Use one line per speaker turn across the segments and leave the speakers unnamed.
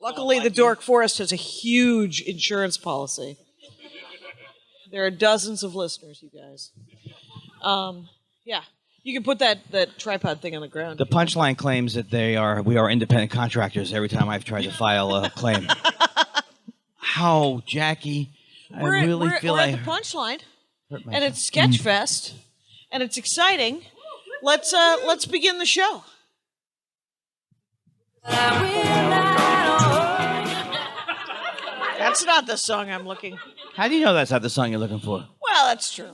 Luckily, the Dork Forest has a huge insurance policy. There are dozens of listeners, you guys. Yeah. You can put that tripod thing on the ground.
The punchline claims that we are independent contractors every time I've tried to file a claim. How, Jackie?
We're at the punchline, and it's Sketchfest, and it's exciting. Let's begin the show. That's not the song I'm looking.
How do you know that's not the song you're looking for?
Well, that's true.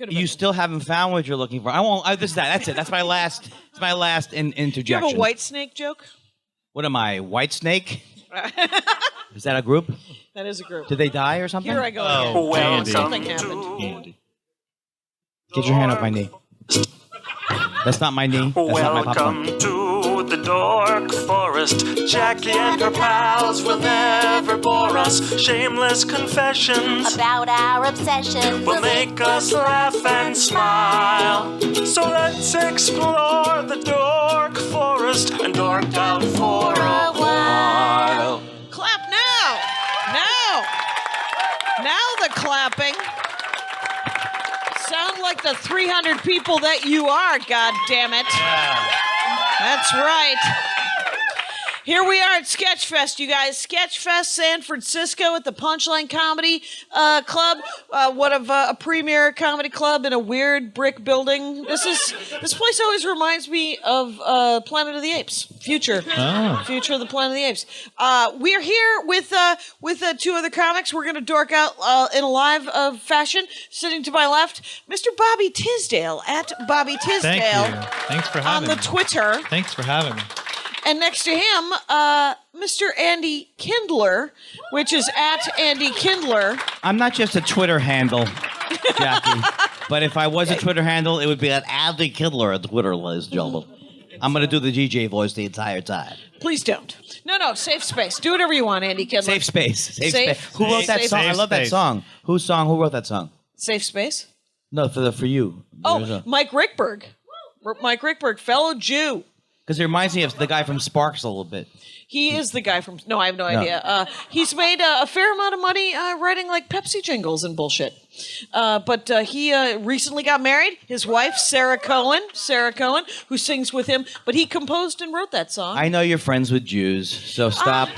You still haven't found what you're looking for. I won't. That's it. That's my last. It's my last interjection.
Do you have a White Snake joke?
What am I? White Snake? Is that a group?
That is a group.
Did they die or something?
Here I go again.
Well,
something happened.
Andy. Get your hand off my knee. That's not my knee. That's not my
welcome
popcorn.
to the Dork Forest. Jackie and her pals will never bore us. Shameless confessions
about our obsession
will make us laugh and smile. So let's explore the Dork Forest and dork out for a while.
Clap now! Now the clapping. Sound like the 300 people that you are, God damn it. That's right. Here we are at Sketchfest, you guys. Sketchfest San Francisco at the Punchline Comedy Club. One of a premier comedy club in a weird brick building. This place always reminds me of Planet of the Apes. Future of the Planet of the Apes. We are here with two other comics. We're going to dork out in a live fashion. Sitting to my left, Mr. Bobby Tisdale at Bobby Tisdale.
Thank you. Thanks for having me.
On the Twitter.
Thanks for having me.
And next to him, Mr. Andy Kindler, which is at Andy Kindler.
I'm not just a Twitter handle, Jackie. But if I was a Twitter handle, it would be at Andy Kindler at Twitter, ladies and gentlemen. I'm going to do the DJ voice the entire time.
Please don't. No, safe space. Do whatever you want, Andy Kindler.
Safe space. Safe space. Who wrote that song? I love that song. Who wrote that song?
Safe space?
No, for you.
Mike Rickberg. Mike Rickberg, fellow Jew.
Because it reminds me of the guy from Sparks a little bit.
He is the guy from... No, I have no idea. He's made a fair amount of money writing like Pepsi jingles and bullshit. But he recently got married. His wife, Sarah Cohen, who sings with him. But he composed and wrote that song.
I know you're friends with Jews, so stop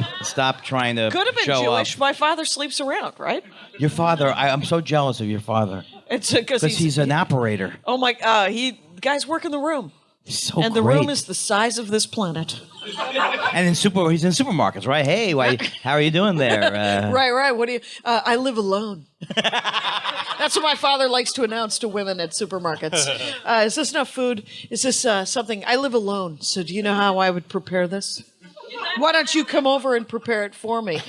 trying to
could have been
show
Jewish.
up.
My father sleeps around, right?
Your father, I'm so jealous of your father.
It's because
he's an operator.
Oh my... the guys work in the room.
So
and the room is the size of this planet.
And he's in supermarkets, right? Hey, how are you doing there?
Right. What do you? I live alone. That's what my father likes to announce to women at supermarkets. Is this enough food? Is this something? I live alone. So do you know how I would prepare this? Why don't you come over and prepare it for me?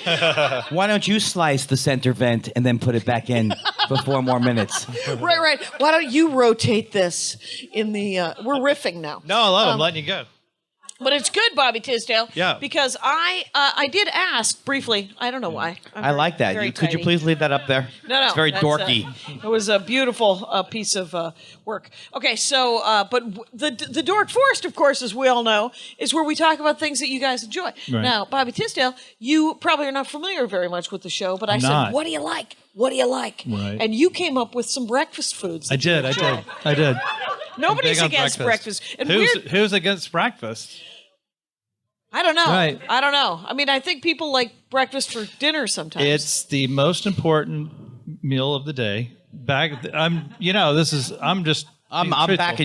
Why don't you slice the center vent and then put it back in for 4 more minutes?
Right. Why don't you rotate this in the... we're riffing now.
No, I love it. I'm letting you go.
But it's good, Bobby Tisdale.
Yeah.
Because I did ask briefly. I don't know why.
I like that. Could you please leave that up there?
No.
It's very dorky.
It was a beautiful piece of work. Okay, so but the Dork Forest, of course, as we all know, is where we talk about things that you guys enjoy.
Right.
Now, Bobby Tisdale, you probably are not familiar very much with the show, but I said, "What do you like? What do you like?"
Right.
And you came up with some breakfast foods.
I did.
Nobody's against breakfast. And
who's against breakfast?
I don't know.
Right.
I don't know. I mean, I think people like breakfast for dinner sometimes.
It's the most important meal of the day. I'm
backing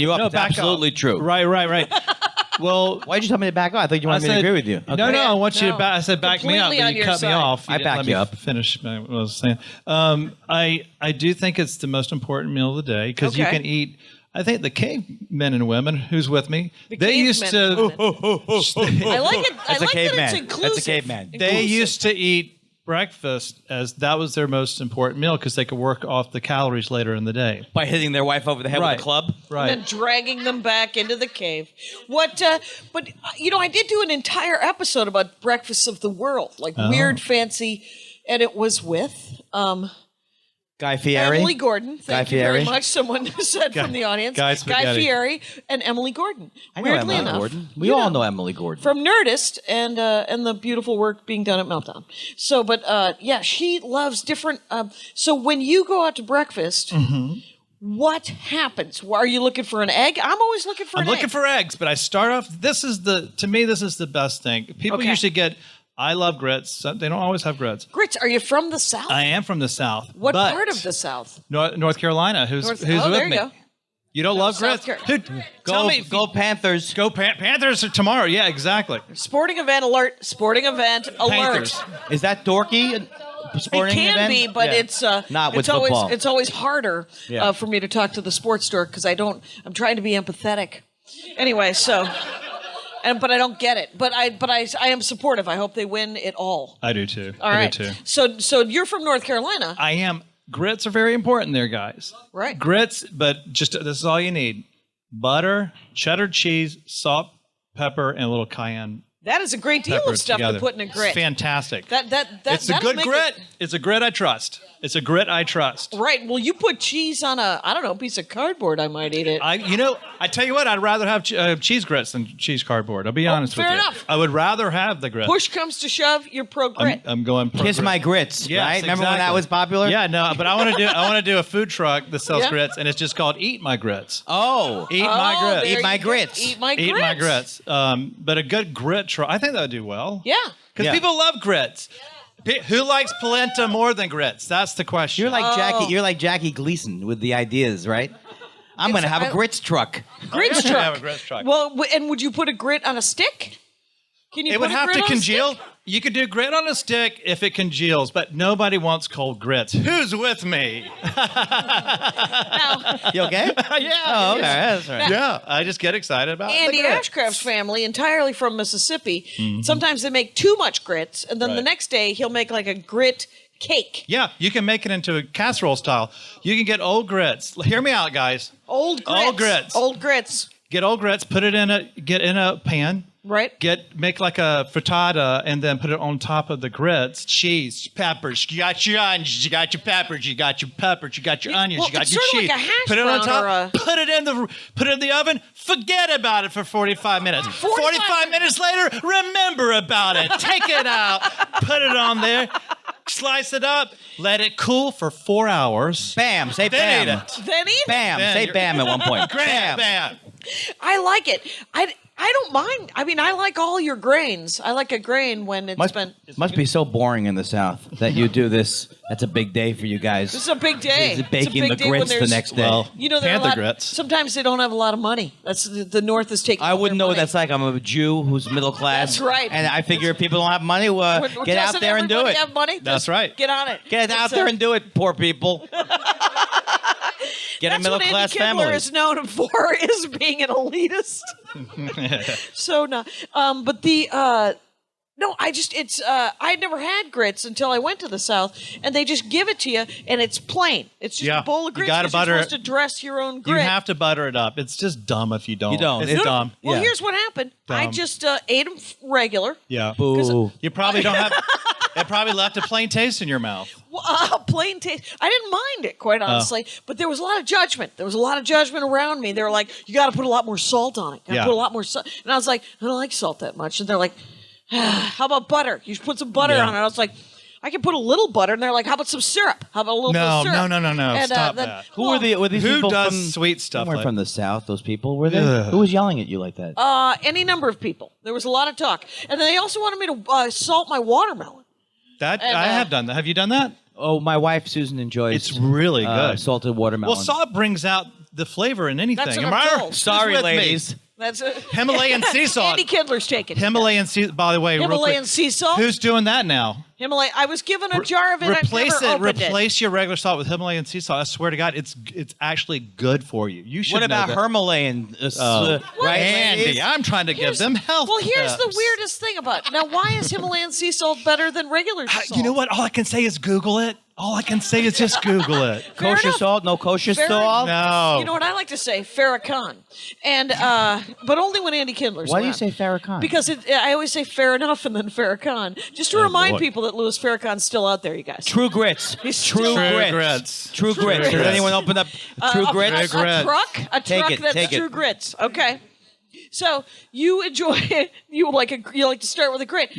you up.
No,
it's absolutely true.
Right. Well,
why'd you tell me to back up? I thought you wanted me to agree with you. Okay.
No, I want you to back. I said back me up,
Completely
but
on
you
your
cut me
side.
off.
I back you up.
Finish what I was saying. I do think it's the most important meal of the day because you can eat. I think the cavemen and women, who's with me, they used to.
I like it.
That's
I
a
like
caveman.
that it's inclusive.
That's a caveman.
They used to eat breakfast as that was their most important meal because they could work off the calories later in the day.
By hitting their wife over the head with a club?
Right.
And then dragging them back into the cave. But I did do an entire episode about breakfasts of the world, like weird, fancy, and it was with
Guy Fieri.
Emily Gordon. Thank
Guy
you very
Fieri.
much. Someone said from the audience.
Guy
Guy
Spaghetti.
Fieri and Emily Gordon.
I know
Weirdly
Emily
enough.
Gordon. We
you
all know Emily Gordon.
From Nerdist and the beautiful work being done at Meltdown. So, but yeah, she loves different. So when you go out to breakfast, what happens? Are you looking for an egg? I'm always looking for
I'm
an
looking
egg.
for eggs, but I start off. To me, this is the best thing. People
Okay.
usually get. I love grits. They don't always have grits.
Grits. Are you from the South?
I am from the South.
What
but
part of the South?
North Carolina. Who's
North-
with
oh, there you
me?
go.
You don't love
South
grits?
Carolina.
Tell me.
Go Panthers.
Go Panthers are tomorrow. Yeah, exactly.
Sporting event alert. Sporting event alert.
Panthers.
Is that dorky?
It
Sporting
can
event?
be, but
Yeah.
it's
Not with
it's always
football.
it's always harder
Yeah.
for me to talk to the sports store because I'm trying to be empathetic. Anyway, so but I don't get it. But I am supportive. I hope they win it all.
I do too.
All
I
right.
do too.
So you're from North Carolina,
I am. Grits are very important there, guys.
right?
Grits, but just this is all you need: butter, cheddar cheese, salt, pepper, and a little cayenne
That is a great deal
pepper
of stuff
together.
to put in a grit.
It's fantastic.
That
It's a
that'll
good
make
grit.
it-
It's a grit I trust. It's a grit I trust.
Right. Well, you put cheese on a piece of cardboard. I might eat it.
I tell you what, I'd rather have cheese grits than cheese cardboard. I'll be honest with
fair
you.
enough.
I would rather have the grit.
Push comes to shove, you're pro grit.
I'm going pro
Kiss
grit.
my grits,
Yes,
right? Remember when that
exactly.
was popular?
Yeah, no, but I want to do a food truck that sells
Yeah.
grits, and it's just called Eat My Grits.
Oh.
Eat my
Oh,
grits.
there
Eat my
you go.
grits.
Eat my grits.
Eat my grits. But a good grit truck, I think that would do well.
Yeah.
Because
Yeah.
people love grits. Who likes polenta more than grits? That's the question.
You're like Jackie.
Oh.
You're like Jackie Gleason with the ideas, right? I'm going to have a grits truck.
Grits
Yeah,
truck.
have a grits truck.
Well, and would you put a grit on a stick? Can you?
It
put
would
a
have
grit
to
on a
congeal.
stick?
You could do grit on a stick if it congeals, but nobody wants cold grits. Who's with me?
Now,
You okay?
Yeah.
Oh, okay. That's right.
Yeah, I just get excited about
Andy
the grits.
Ashcraft's family, entirely from Mississippi, sometimes they make too much grits, and then the
Right.
next day he'll make like a grit cake.
Yeah, you can make it into a casserole style. You can get old grits. Hear me out, guys.
Old grits.
Old grits.
Old grits.
Get old grits. Put it in a pan.
Right.
Make like a frittata and then put it on top of the grits. Cheese, peppers. You got your onions. You got your peppers. You got your peppers. You got your onions.
Well,
you got
it's
your
sort of
cheese.
like a hash
put it on
brown or
top.
a-
Put it in the oven. Forget about it for 45 minutes.
45
minutes later, remember about it. Take it out. Put it on there. Slice it up. Let it cool for 4 hours.
Bam. Say
Then
bam.
eat it.
Then eat it.
Bam.
Then
Say
you're-
bam at one point.
Bam. Bam.
I like it. I don't mind. I mean, I like all your grains. I like a grain when it's been.
Must be so boring in the South that you do this. That's a big day for you guys.
This is a big day.
Is it
It's a
baking
big
the
day when
grits the
there's-
next day?
Well,
You know, there are a
Panther
lot,
grits.
sometimes they don't have a lot of money. That's the North is taking.
I
all
wouldn't
their
know what
money.
that's like. I'm a Jew who's middle class.
That's right.
And I figure if people don't have money, get out
Doesn't
there and do
everybody
it.
Have money?
That's
Just
right.
Get on it.
Get out
It's,
there and do it, poor people. Get a
That's
middle
what
class
Andy Kindler
family.
is known for, is being an elitist. So no, but the no, I'd never had grits until I went to the South, and they just give it to you, and it's plain. It's just
Yeah,
a bowl of
you
grits.
gotta
'cause you're
butter
supposed
it.
to dress your own
You
grit.
have to butter it up. It's just dumb if you don't.
You don't.
It's
No, no.
dumb.
Well,
Yeah.
here's what happened. I
Dumb.
just ate them regular.
Yeah.
Boo.
You probably don't have. It probably left a plain taste in your mouth.
Plain taste. I didn't mind it, quite honestly, but there was a lot of judgment. There was a lot of judgment around me. They were like, "You got to put a lot more salt on it. You got to
Yeah.
put a lot more salt." And I was like, "I don't like salt that much." And they're like, "How about butter? You should put some butter
Yeah.
on it." I was like, "I can put a little butter." And they're like, "How about some syrup? How about a little bit of
No,
syrup?"
no.
And,
Stop
then-
that.
Who were these
Who
people
does
from
sweet stuff
They weren't
like-
from the South, those people, were they?
Ugh.
Who was yelling at you like that?
Any number of people. There was a lot of talk, and they also wanted me to salt my watermelon.
That
And,
I have done that. Have you done that?
Oh, my wife Susan enjoys.
It's really good.
Salted watermelon.
Well, salt brings out the flavor in anything.
That's what
Am
I'm
I-
told.
Who's
Sorry,
with me?
ladies.
That's it.
Himalayan sea salt.
Andy Kindler's taking it.
Himalayan sea. By the way, real
Himalayan
quick,
sea salt.
who's doing that now?
Himalaya. I was given a jar of it.
Replace
I've never opened
Replace your regular salt with Himalayan sea salt. I swear to God, it's actually good for you. You should.
What
know
about
that.
Himalayan? Right,
Andy,
ladies?
I'm trying to give
Here's-
them health.
Well, here's the
tips.
weirdest thing about it. Now, why is Himalayan sea salt better than regular salt?
You know what? All I can say is Google it. All I can say is just Google it.
Fair
Kosher
enough.
salt? No kosher
Fair
salt?
No.
You know what I like to say? Farrakhan. And, but only when Andy Kindler's
Why do you
around.
say Farrakhan?
Because I always say fair enough and then Farrakhan. Just to remind
boy.
people that Louis Farrakhan's still out there, you guys.
True Grits.
He's
True
still-
Grits. True Grits. Does
Grits.
anyone open up True Grits?
A truck
Take
that's
it.
True Grits. Okay. So you enjoy it. You like to start with a grit.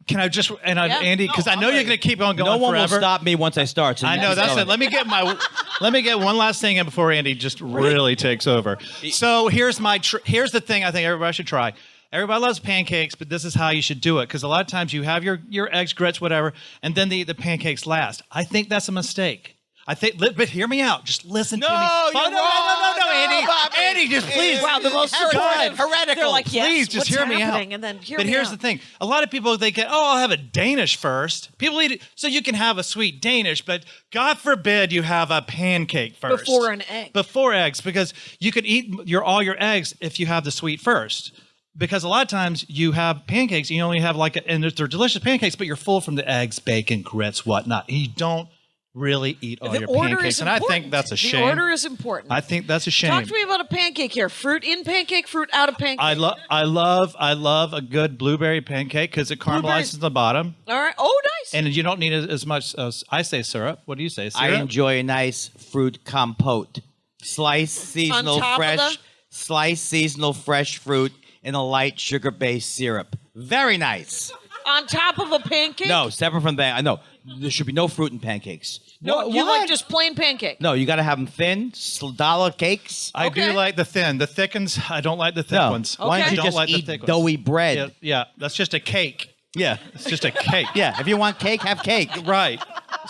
Can I just Andy? Because I know you're going to keep on going
No one
forever.
will stop me once I start. So
I know that's it. Let me get one last thing in before Andy just really takes over. So here's the thing I think everybody should try. Everybody loves pancakes, but this is how you should do it because a lot of times you have your eggs, grits, whatever, and then the pancakes last. I think that's a mistake. But hear me out. Just listen to me.
you're
No, Andy.
Bobby.
Andy, just please.
Wow, the most
heretical.
They're like, yes,
Please, just
what's
hear me out.
happening? And then
But here's the thing. A lot of people, they get, I'll have a Danish first. People eat it, so you can have a sweet Danish, but God forbid you have a pancake first.
Before an egg.
Before eggs, because you could eat all your eggs if you have the sweet first. Because a lot of times you have pancakes, and you only have and they're delicious pancakes, but you're full from the eggs, bacon, grits, whatnot. You don't really eat all your pancakes, and I think that's a shame.
The order is important.
I think that's a shame.
Talk to me about a pancake here. Fruit in pancake, fruit out of pancake.
I love a good blueberry pancake because it caramelizes the bottom,
All right. Oh, nice.
and you don't need as much. I say syrup. What do you say? Syrup?
I enjoy a nice fruit compote. Sliced seasonal
top of
fresh fruit in a light sugar-based syrup. Very nice.
On top of a pancake?
No, separate from that. I know. There should be no fruit in pancakes.
No, you like just plain pancake.
No, you got to have them thin, dollar cakes.
I
Okay.
do like the thin. The thick ones, I don't like the thick
No.
ones.
Why don't
Okay.
you
I don't
just
like the
eat
thick ones.
doughy bread?
Yeah, that's just a cake.
Yeah.
It's just a cake.
Yeah, if you want cake, have cake.
Right.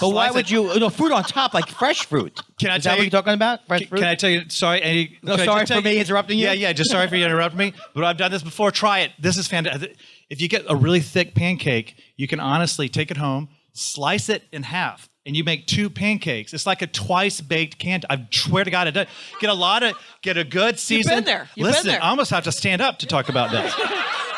But why
Slice
would
it.
you? No, fruit on top, like fresh fruit.
Can I
Is
tell
that what
you-
you're talking about? Fresh fruit?
Can I tell you? Sorry, Andy.
No,
can I
sorry
just tell
for me interrupting you?
Yeah. Just sorry for you interrupting me. But I've done this before. Try it. This is fantastic. If you get a really thick pancake, you can honestly take it home, slice it in half, and you make 2 pancakes. It's like a twice baked candy. I swear to God, it does. Get a good season.
been there. You've
Listen,
been there.
I almost have to stand up to talk about this.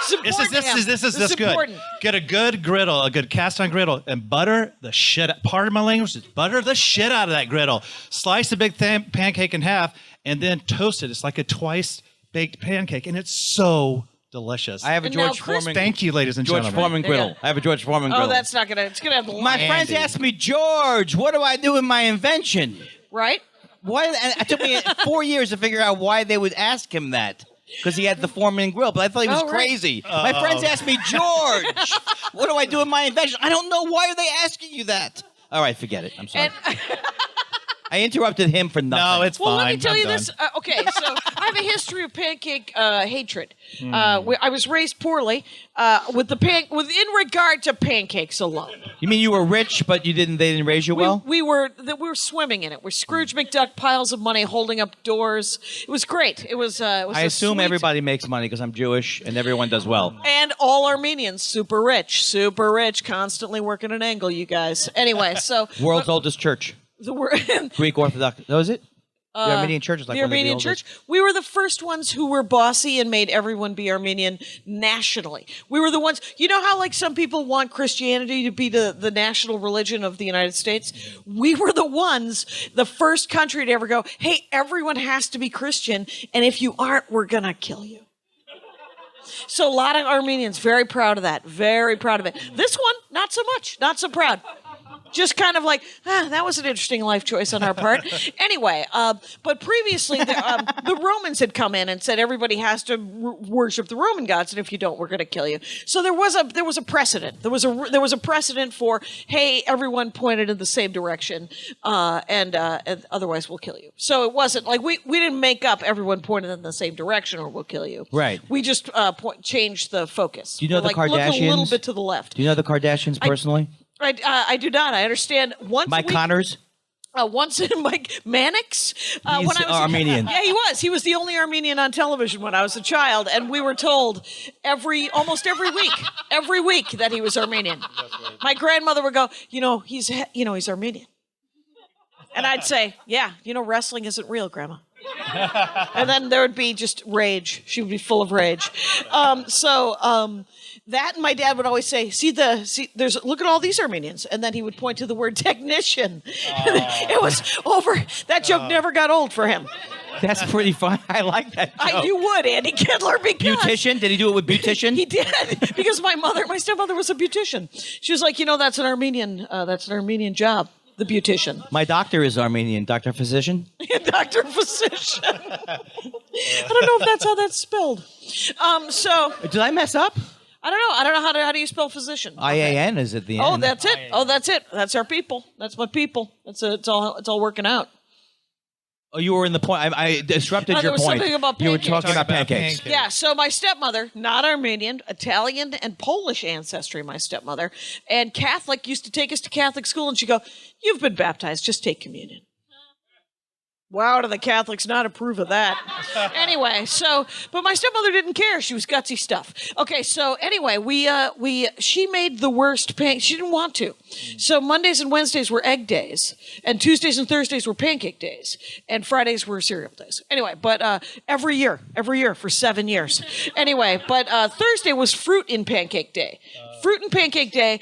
It's important,
This is
This
good.
important.
Get a good griddle, a good cast iron griddle, and butter the shit. Part of my language is butter the shit out of that griddle. Slice a big pancake in half, and then toast it. It's like a twice baked pancake, and it's so delicious.
I have a
And now
George
crisp-
Foreman.
Thank you, ladies and
George
gentlemen.
Foreman
There you
griddle.
go.
I have a George Foreman griddle.
Oh, that's not gonna. It's gonna have the
My
line.
friends
Andy.
ask me, George, what do I do with my invention?
Right?
Why? And it took me 4 years to figure out why they would ask him that. Because he had the Foreman grill, but I thought he was
Oh, right.
crazy. My friends asked me, George, what do I do with my invention? I don't know. Why are they asking you that? All right, forget it. I'm sorry.
And
I interrupted him for nothing.
No, it's
well,
fine.
let me tell
I'm
you
done.
this. Okay, so I have a history of pancake hatred. I was raised poorly in regard to pancakes alone.
You mean you were rich, but they didn't raise you well?
We were swimming in it. We're Scrooge McDuck, piles of money, holding up doors. It was great. It was.
I assume everybody makes money because I'm Jewish and everyone does well.
And all Armenians, super rich, constantly working an angle. You guys. Anyway, so
World's oldest church.
the
Greek Orthodox. That was it? The Armenian church is like
the
one of
Armenian
oldest.
church. We were the first ones who were bossy and made everyone be Armenian nationally. We were the ones, you know how like some people want Christianity to be the national religion of the United States? We were the first country to ever go, hey, everyone has to be Christian, and if you aren't, we're gonna kill you. So a lot of Armenians, very proud of that, very proud of it. This one, not so much, not so proud. Just kind of like, that was an interesting life choice on our part. Anyway, but previously the Romans had come in and said everybody has to worship the Roman gods, and if you don't, we're going to kill you. So there was a precedent. There was a precedent for, hey, everyone pointed in the same direction, and otherwise we'll kill you. So it wasn't like we didn't make up everyone pointed in the same direction or we'll kill you.
Right.
We just changed the focus.
Do you know
We're
the
like, look a
Kardashians?
little bit to the left.
Do you know the Kardashians personally?
I do not. I understand.
Mike Connors?
Once in Mike Mannix. When
He's
I was
Armenian.
Yeah, he was. He was the only Armenian on television when I was a child, and we were told almost every week that he was Armenian. My grandmother would go, he's Armenian, and I'd say, yeah, wrestling isn't real, Grandma. And then there would be just rage. She would be full of rage. That and my dad would always say, look at all these Armenians. And then he would point to the word technician. It was over. That joke never got old for him.
That's pretty fun. I like that joke.
You would, Andy Kindler, because
Beautician? Did he do it with beautician?
he did because my stepmother was a beautician. She was like, that's an Armenian job, the beautician.
My doctor is Armenian. Doctor physician?
Doctor physician. I don't know if that's how that's spelled. So
Did I mess up?
I don't know how do you spell physician?
IAN is at the end.
Oh, that's it. Oh, that's it. That's our people. That's my people. It's all working out.
Oh, you were in the point. I disrupted
there
your
was
point.
something about
You were
pancakes.
talking about pancakes.
pancakes.
Yeah, so my stepmother, not Armenian, Italian and Polish ancestry, my stepmother, and Catholic, used to take us to Catholic school, and she'd go, "You've been baptized, just take communion." Wow, do the Catholics not approve of that? Anyway, but my stepmother didn't care. She was gutsy stuff. Okay, so anyway, she made the worst pancakes. She didn't want to. So Mondays and Wednesdays were egg days, and Tuesdays and Thursdays were pancake days, and Fridays were cereal days. Anyway, but every year for 7 years. Anyway, but Thursday was fruit in pancake day. Fruit and pancake day,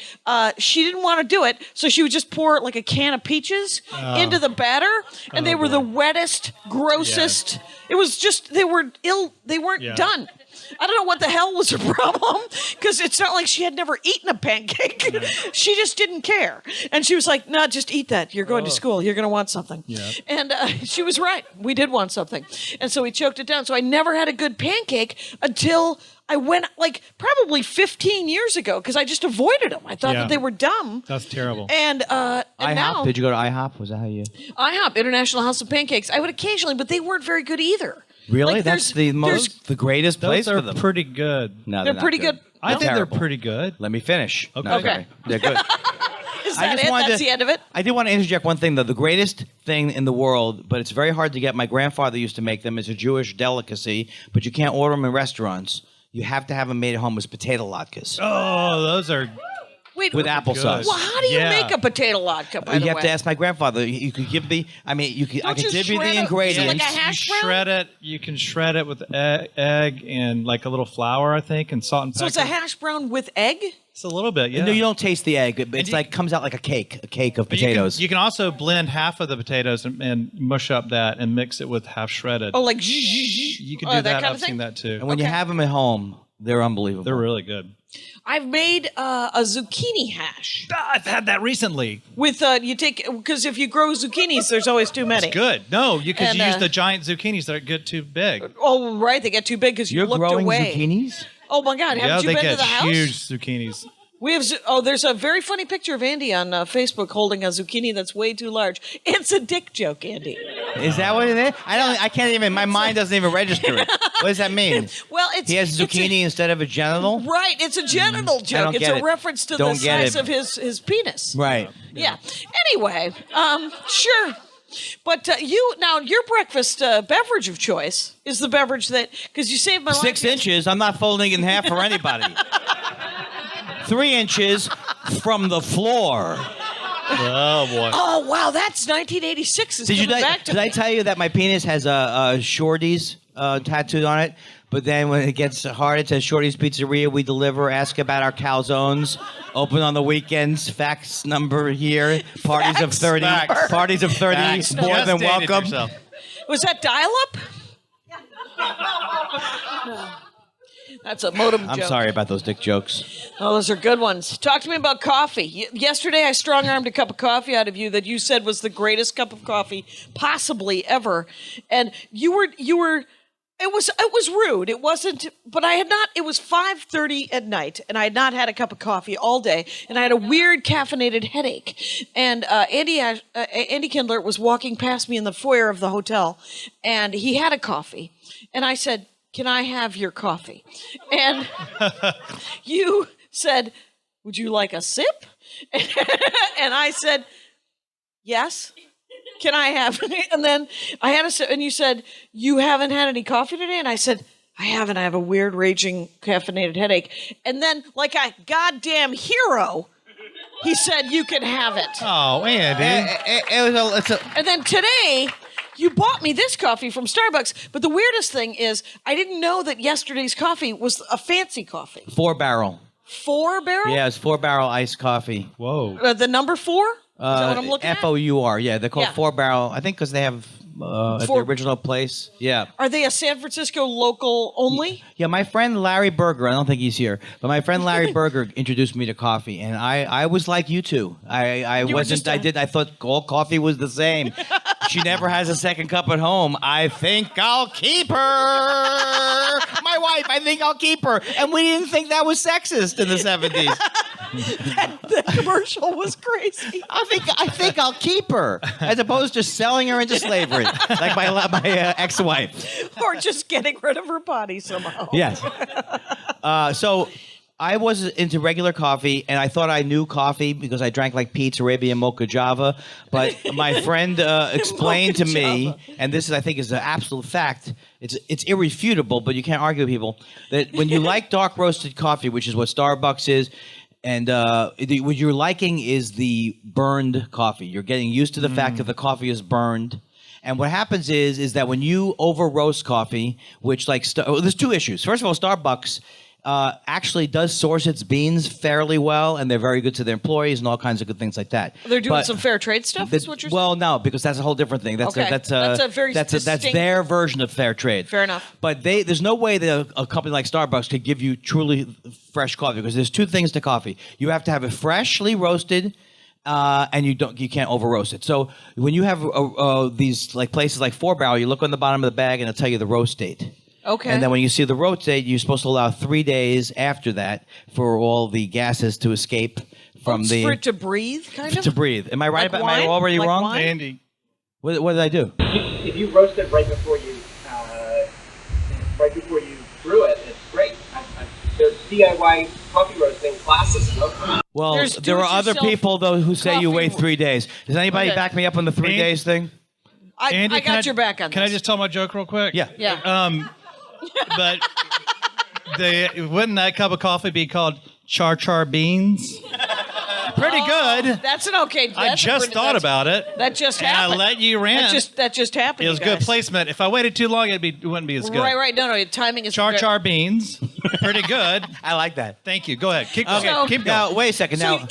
she didn't want to do it, so she would just pour like a can of peaches into the batter, and they were the wettest, grossest. It was just, they weren't done. I don't know what the hell was her problem, because it's not like she had never eaten a pancake. She just didn't care. And she was like, "No, just eat that. You're going to school. You're going to want something." Yeah. And she was right. We did want something. And so we choked it down. So I never had a good pancake until I went probably 15 years ago, because I just avoided them. I thought that they were dumb.
That's terrible.
And
IHOP?
now,
Did you go to IHOP? Was that how you?
IHOP, International House of Pancakes. I would occasionally, but they weren't very good either.
Really?
Like,
That's the greatest place
Those are
for them.
pretty good.
No,
They're
not
pretty good.
I think
Terrible.
they're pretty good.
Let me finish.
Okay.
No,
Okay.
sorry. They're good.
Is
I
that
just
it?
wanted
That's
to-
the end of it?
I do want to interject one thing, though. The greatest thing in the world, but it's very hard to get. My grandfather used to make them. It's a Jewish delicacy, but you can't order them in restaurants. You have to have them made at home with potato latkes
Oh, those are
Wait,
with applesauce.
well, how do you
Yeah.
make a potato latke, by the
You
way?
have to ask my grandfather. You could give me. I mean, you could. I
Don't
could
you
give you
shred
the
it?
ingredients.
Like a hash brown?
shred it. You can shred it with egg and like a little flour, I think, and salt and pepper.
So it's a hash brown with egg?
It's a little bit, yeah.
No, you don't taste the egg. It's
you-
like comes out like a cake of
But you can-
potatoes.
You can also blend half of the potatoes and mush up that and mix it with half shredded.
Oh, like
You can do that.
kind
I've
of thing?
seen that too.
and when you
okay.
have them at home, they're unbelievable.
They're really good.
I've made a zucchini hash
I've had that recently.
with because if you grow zucchinis, there's always too many.
It's good. No, you could
And,
use the giant zucchinis that get too big.
Oh, right, they get too big because you
You're
looked
growing
away.
zucchinis?
Oh my God,
Yeah,
haven't you
they
been to
get
the house?
huge zucchinis.
We have. There's a very funny picture of Andy on Facebook holding a zucchini that's way too large. It's a dick joke, Andy.
Is that what it is? I can't even. My mind doesn't even register it. What does that mean?
Well, it's
He has
it's
zucchini instead of a genital.
right, it's a genital joke.
don't
It's
get
a
it.
reference to
Don't
the
get
size
it.
of his penis.
Right.
Yeah. Anyway, sure. But your breakfast beverage of choice is the beverage that, because you saved my life.
6 inches. I'm not folding in half for anybody. 3 inches from the floor.
Oh boy.
Oh wow, that's 1986. Is coming back to
Did I
me.
tell you that my penis has a Shorty's tattooed on it? But then when it gets hard, it says Shorty's Pizzeria. We deliver. Ask about our calzones. Open on the weekends. Fax number here. Parties of 30.
Fax.
Parties of 30.
Fax.
More
Just
than
dated
welcome.
yourself.
Was that dial-up? That's a modem joke.
I'm sorry about those dick jokes.
Oh, those are good ones. Talk to me about coffee. Yesterday, I strong-armed a cup of coffee out of you that you said was the greatest cup of coffee possibly ever, and you were. It was rude. It wasn't, but I had not. It was 5:30 at night, and I had not had a cup of coffee all day, and I had a weird caffeinated headache. And Andy Kindler was walking past me in the foyer of the hotel, and he had a coffee, and I said, "Can I have your coffee?" And you said, "Would you like a sip?" And I said, "Yes. Can I have?" And then I had a sip, and you said, "You haven't had any coffee today?" And I said, "I haven't. I have a weird, raging, caffeinated headache." And then, like a goddamn hero, he said, "You can have it."
Oh, Andy.
And then today, you bought me this coffee from Starbucks. But the weirdest thing is, I didn't know that yesterday's coffee was a fancy coffee.
4-barrel.
4-barrel?
Yeah, it's 4-barrel iced coffee.
Whoa.
The number 4? Is that what I'm looking at?
FOUR. Yeah, they're called
Yeah.
4-barrel. I think because they have at the
For-
original place. Yeah.
Are they a San Francisco local only?
Yeah, my friend Larry Berger, I don't think he's here, but my friend Larry Berger introduced me to coffee, and I was like you two. I
You were
wasn't,
just
I thought all coffee was the same. She never has a second cup at home. I think I'll keep her. My wife, I think I'll keep her. And we didn't think that was sexist in the 70s.
The commercial was crazy.
I think I'll keep her, as opposed to selling her into slavery, like my ex-wife.
Or just getting rid of her body somehow.
Yes. So I was into regular coffee, and I thought I knew coffee because I drank like Pete's Arabian Mocha Java. But my friend explained to me, and this is, I think, is an absolute fact. It's irrefutable, but you can't argue with people, that when you like dark roasted coffee, which is what Starbucks is, and what you're liking is the burned coffee. You're getting used to the fact that the coffee is burned. And what happens is that when you over roast coffee, which there's two issues. First of all, Starbucks actually does source its beans fairly well, and they're very good to their employees and all kinds of good things like that.
They're doing
But
some fair trade stuff, is what you're saying?
Well, no, because that's a whole different thing. That's
Okay. That's a very
that's
distinct-
their version of fair trade.
Fair enough.
But there's no way that a company like Starbucks could give you truly fresh coffee, because there's two things to coffee. You have to have it freshly roasted, and you can't over roast it. So when you have these like places like 4 Barrel, you look on the bottom of the bag and it'll tell you the roast date.
Okay.
And then when you see the roast date, you're supposed to allow 3 days after that for all the gases to escape from
for it to breathe, kind of?
to breathe. Am I right
Like
about? Am I
wine?
already
Like
wrong?
wine?
Andy.
What did I do?
If you roast it right before you brew it, it's great. There's DIY coffee roasting classes.
Well,
There's
there are other
do-it-yourself
people though who say you
coffee
wait 3 days. Does anybody
Okay.
back me up on the 3
Andy-
days thing?
I
Andy,
got your back on
Can I
this.
just tell my joke real quick?
Yeah.
Yeah.
But wouldn't that cup of coffee be called char beans? Pretty good.
That's an okay.
I
that's a
just
pretty-
thought
that's-
about it.
That just
and
happened.
I let you rant.
That just happened.
It was
you
good
guys.
placement. If I waited too long, it wouldn't be as good.
Right. No. Timing is
Char beans. Pretty good.
I like that.
Thank you. Go ahead. Keep
Okay.
going. Keep going.
Now, wait a second.
So
Now,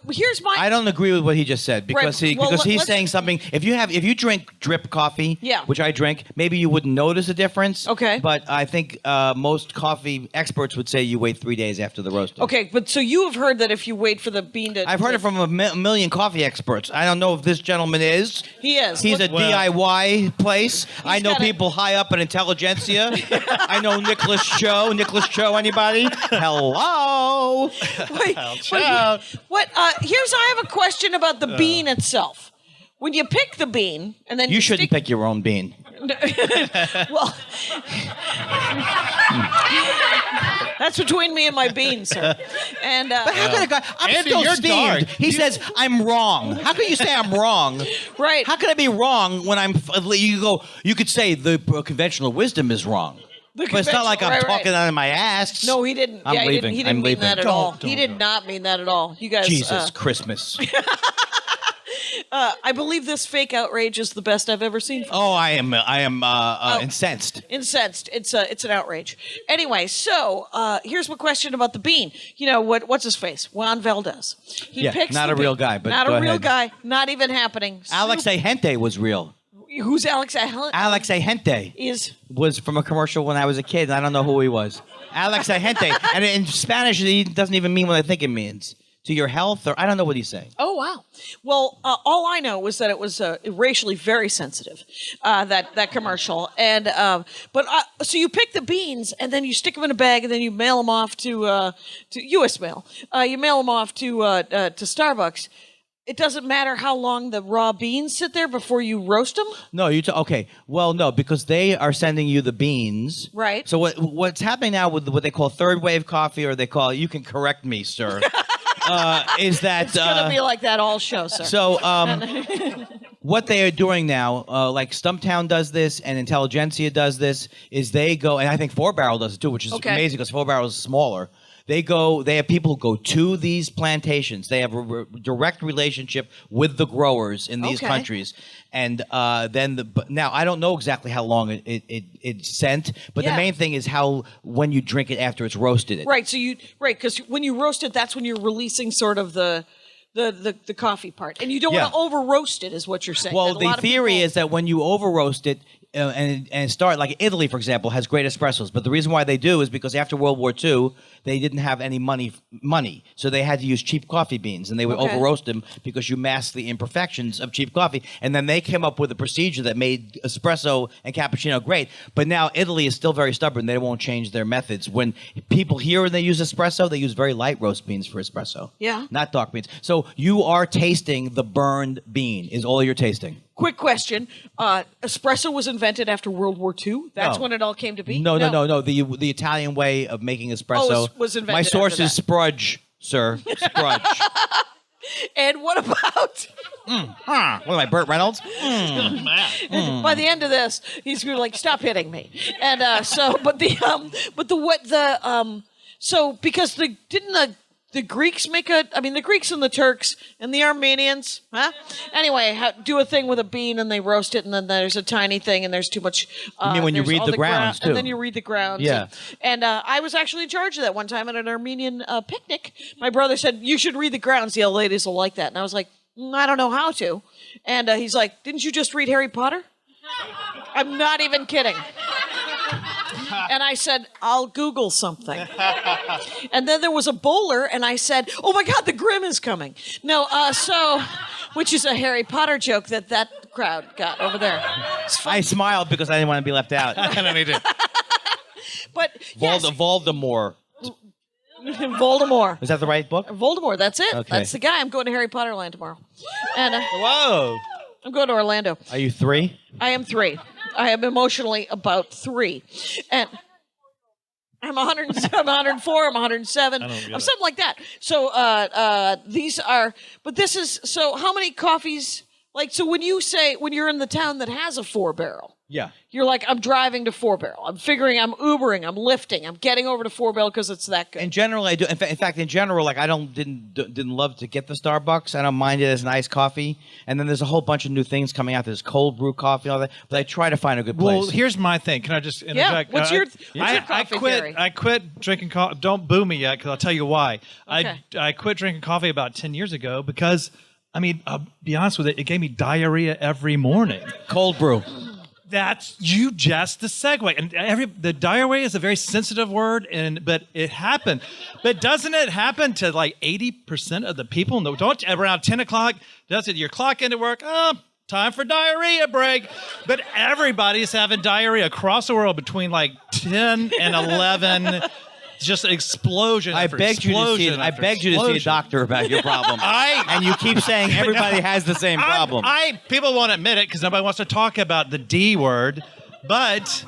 here's my.
I don't agree with what he just said because
Right. Well,
he's
let's-
saying something. If you drink drip coffee,
Yeah.
which I drink, maybe you wouldn't notice a difference.
Okay.
But I think most coffee experts would say you wait 3 days after the roasting.
Okay, but so you have heard that if you wait for the bean to.
I've heard it from a million coffee experts. I don't know if this gentleman is.
He is.
He's a
Look-
DIY place. I know
got a-
people high up in intelligentsia. I know Nicholas Cho. Nicholas Cho, anybody? Hello.
Wait, what? I have a question about the bean itself. When you pick the bean and then
You shouldn't
stick,
pick your own bean.
Well, that's between me and my bean, sir. And
But how can a guy? I'm
Andy,
still
you're
Steve.
dark.
He says I'm wrong. How can you say I'm wrong?
right.
How can I be wrong when I'm? You could say the conventional wisdom is wrong. But it's not like I'm
conventional- right,
talking out of my ass.
No, he didn't.
I'm
yeah,
leaving.
He didn't
I'm
mean
leaving.
that at all. He did not mean that at all. You guys.
Jesus Christmas.
I believe this fake outrage is the best I've ever seen.
Oh, I am incensed.
Incensed. It's an outrage. Anyway, so here's my question about the bean. You know what's his face? Juan Valdez. He
Yeah,
picks
not
the
a real
bean.
guy, but
not
go
a real
ahead.
guy. Not even happening.
Alex Ahente was real.
Who's Alex Ahente?
Alex Ahente
Is
was from a commercial when I was a kid, and I don't know who he was. Alex Ahente. And in Spanish, he doesn't even mean what I think it means. To your health, or I don't know what he's saying.
oh wow. Well, all I know was that it was racially very sensitive. That commercial, and so you pick the beans and then you stick them in a bag and then you mail them off to U.S. Mail. You mail them off to Starbucks. It doesn't matter how long the raw beans sit there before you roast them.
No, okay. Well, no, because they are sending you the beans.
Right.
So what's happening now with what they call third wave coffee, or they call, you can correct me, sir, is that
It's gonna be like that all show, sir.
so what they are doing now, like Stumptown does this and Intelligentsia does this, is they go, and I think 4 Barrel does it too, which is
Okay.
amazing because 4 Barrel is smaller. They have people who go to these plantations. They have a direct relationship with the growers in these
Okay.
countries, and now I don't know exactly how long it's sent, but
Yeah.
the main thing is when you drink it after it's roasted.
Right. So because when you roast it, that's when you're releasing sort of the the coffee part, and you don't
Yeah.
want to over roast it, is what you're saying.
Well,
That a
the
lot of
theory
people-
is that when you over roast it and start, like Italy, for example, has great espressos. But the reason why they do is because after World War II, they didn't have any money, so they had to use cheap coffee beans, and they would
Okay.
over roast them because you mask the imperfections of cheap coffee. And then they came up with a procedure that made espresso and cappuccino great. But now Italy is still very stubborn; they won't change their methods. When people here they use espresso, they use very light roast beans for espresso.
Yeah.
Not dark beans. So you are tasting the burned bean. Is all you're tasting.
Quick question: espresso was invented after World War II. That's
No.
when it all came to be.
No. The Italian way of making espresso
was invented
My source
after
is
that.
Sprudge, sir. Sprudge.
And what about?
What am I, Burt Reynolds?
By the end of this, he's gonna like stop hitting me. And so because the Greeks the Greeks and the Turks and the Armenians, huh? Anyway, do a thing with a bean and they roast it, and then there's a tiny thing and there's too much.
You mean when you
there's
read
all
the grounds, too?
and then you read the grounds.
Yeah.
And I was actually in charge of that one time at an Armenian picnic. My brother said you should read the grounds. The old ladies will like that, and I was like, I don't know how to. And he's like, didn't you just read Harry Potter? I'm not even kidding. And I said, I'll Google something. And then there was a bowler, and I said, oh my God, the Grim is coming. No, which is a Harry Potter joke that crowd got over there.
I smiled because I didn't want to be left out.
Me too.
But yes,
Voldemort.
Voldemort.
Is that the right book?
Voldemort, that's it.
Okay.
That's the guy. I'm going to Harry Potter Land tomorrow. And
Whoa.
I'm going to Orlando.
Are you 3?
I am 3. I am emotionally about 3. And I'm 100, I'm 104, I'm 107, I'm something like that. So these are, but this is, so how many coffees, like, so when you're in the town that has a 4-barrel,
Yeah.
you're like, I'm driving to 4-barrel. I'm Ubering, I'm lifting, I'm getting over to 4-barrel because it's that good.
In general, I do. In fact, in general, like I didn't love to get the Starbucks. I don't mind it as an iced coffee. And then there's a whole bunch of new things coming out. There's cold brew coffee and all that. But I try to find a good place.
Well, here's my thing. Can I just interject?
What's your
I
coffee
quit.
theory?
I quit drinking coffee. Don't boo me yet, because I'll tell you why.
Okay.
I quit drinking coffee about 10 years ago because, I mean, I'll be honest with it. It gave me diarrhea every morning.
Cold brew.
That's the segue, and the diarrhea is a very sensitive word, but it happened. But doesn't it happen to like 80% of the people? No, don't around 10 o'clock. Does it? Your clock into work? Oh, time for diarrhea break. But everybody's having diarrhea across the world between like 10 and 11. Just explosion.
I
after
begged you to see
explosion
it. I
after
begged you to see a
explosion.
doctor about your problem. And you keep saying everybody has the same problem.
People won't admit it because nobody wants to talk about the D word, but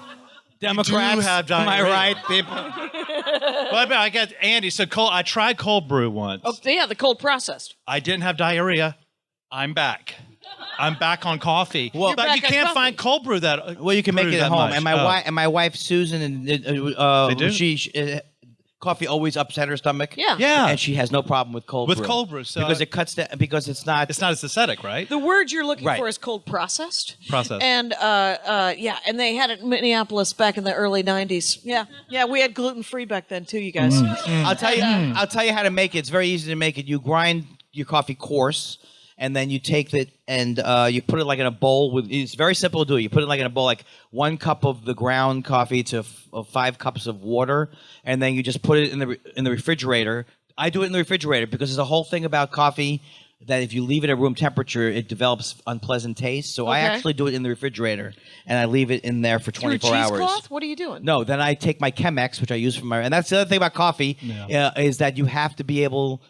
Democrats,
do have
am I
diarrhea.
right, people?
Well, I got Andy. So I tried cold brew once.
Oh, yeah, the cold processed.
I didn't have diarrhea. I'm back. I'm back on coffee.
You're
But
back
you
on
can't
coffee.
find cold brew that.
Well, you can make
brew
it
that
at home.
much.
And my wife Susan and
They do?
she coffee always upset her stomach.
Yeah.
Yeah.
And she has no problem with cold brew.
With cold brew, so
because it cuts down, because it's not.
It's not as aesthetic, right?
The word you're looking
Right.
for is cold processed.
Processed.
And and they had it in Minneapolis back in the early '90s. Yeah, we had gluten free back then too, you guys.
I'll tell you how to make it. It's very easy to make it. You grind your coffee coarse, and then you take it and you put it like in a bowl. It's very simple to do. You put it like in a bowl, like 1 cup of the ground coffee to 5 cups of water, and then you just put it in the refrigerator. I do it in the refrigerator because there's a whole thing about coffee that if you leave it at room temperature, it develops unpleasant taste. So I
Okay.
actually do it in the refrigerator, and I leave it in there for
Through
24 hours.
cheesecloth? What are you doing?
No, then I take my Chemex, which I use for and that's the other thing about coffee, is that you have to be able.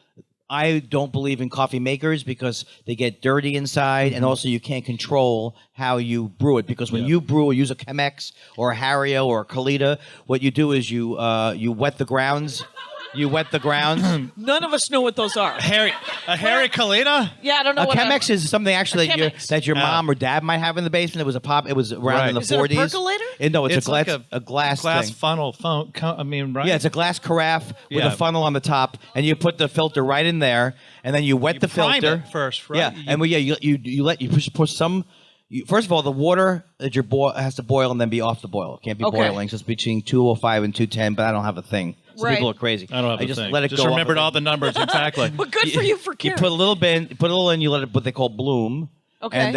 I don't believe in coffee makers because they get dirty inside, and also you can't control how you brew it. Because when you brew or use a Chemex or a Hario or a Kalita, what you do is you wet the grounds. You wet the grounds.
None of us know what those are.
Harry Kalita?
Yeah, I don't know
A
what
Chemex is something actually
Chemex.
that your mom or dad might have in the basement. It was it was around
Right.
in the
Is it a
40s.
percolator?
No, it's
like
a glass thing.
funnel. Right?
Yeah, it's a glass carafe with
Yeah.
a funnel on the top, and you put the filter right in there, and then you wet the
prime
filter
it first, right?
Yeah, you push some. First of all, the water that has to boil and then be off the boil. It can't be
Okay.
boiling. So it's between 205 and 210, but I don't have a thing So
Right.
people are crazy.
I don't have
I
to
just
think.
let it
Just
go.
remembered
off
all the numbers exactly.
But good for you for
You
caring.
put a little bit, put a little in. You let it what they call bloom.
Okay.
And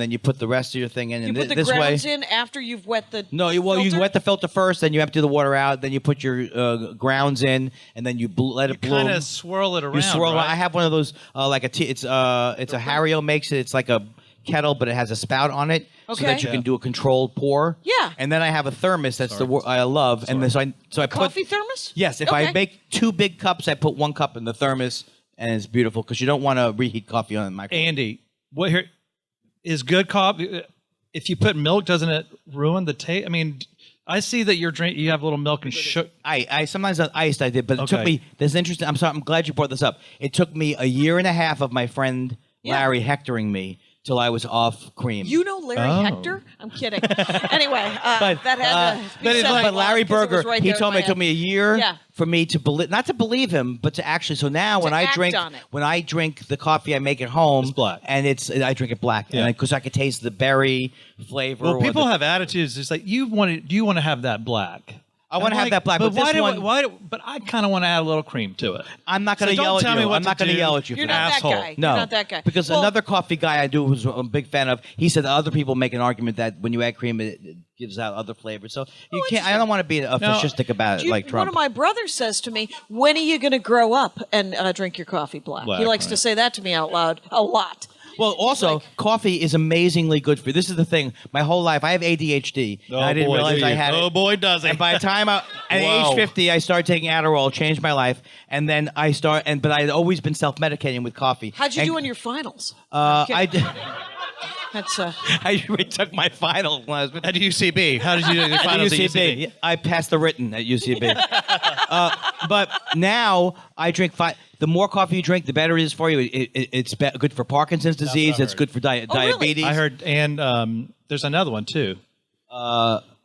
then you put the rest of your thing in.
you
And
put the
this way.
grounds in after you've wet the
No, you
filter?
wet the filter first, then you empty the water out, then you put your grounds in, and then you let it bloom.
Kind of swirl it around.
You swirl
right?
around. I have one of those it's a Hario makes it. It's like a kettle, but it has a spout on it, so
Okay.
that you can do a controlled pour.
Yeah.
And then I have a thermos. That's I love. And then so I put
coffee thermos?
Yes. If
Okay.
I make 2 big cups, I put 1 cup in the thermos, and it's beautiful because you don't want to reheat coffee on the microwave.
Andy, what here is good coffee? If you put milk, doesn't it ruin the taste? I mean, I see that you have a little milk and sugar.
I sometimes on iced I did, but it took
Okay.
me. This is interesting. I'm glad you brought this up. It took me a year and a half of my friend Larry hectoring me till I was off cream.
You know Larry
Oh.
Hector? I'm kidding. Anyway, that had to be said
but
out
Larry
loud 'cause it was
Berger,
right
he
there in
told
my
me it took
head.
me a year
Yeah.
for me to believe, not to believe him, but to actually. So now when I
act
drink,
on it.
when I drink the coffee I make at home,
It's black.
and I drink it black,
Yeah.
and because I could taste the berry flavor.
Well,
or
people
the-
have attitudes. It's like do you want to have that black?
I want to
I'm
have
like,
that black, but
why
this one,
but I kind of want to add a little cream to it.
I'm not going to
So don't
yell at
tell
you.
me what
I'm
to
not going to
do.
yell at you.
You're
for
not that
Asshole.
guy.
No,
You're not that guy.
Because
Well,
another coffee guy I do was I'm a big fan of. He said that other people make an argument that when you add cream, it gives out other flavors. So you can't. I don't want to be fascistic about it like
one
Trump.
of my brothers says to me, "When are you going to grow up and drink your coffee black?"
Black,
He likes to
right.
say that to me out loud a lot.
Well, also, coffee is amazingly good for you. This is the thing. My whole life, I have ADHD. and I didn't realize I had it.
Oh boy, does it!
And by the time at
Wow.
age 50, I started taking Adderall, changed my life, and then but I had always been self-medicating with coffee.
How'd you
And,
do on your finals?
I did.
That's
I retook my final when I was
At UCB, how did you do your
at
finals at
UCB.
UCB?
I passed the written at UCB. But now I drink the more coffee you drink, the better it is for you. It's good for Parkinson's disease.
I
It's
heard.
good for
really?
diabetes.
I heard, and there's another one too.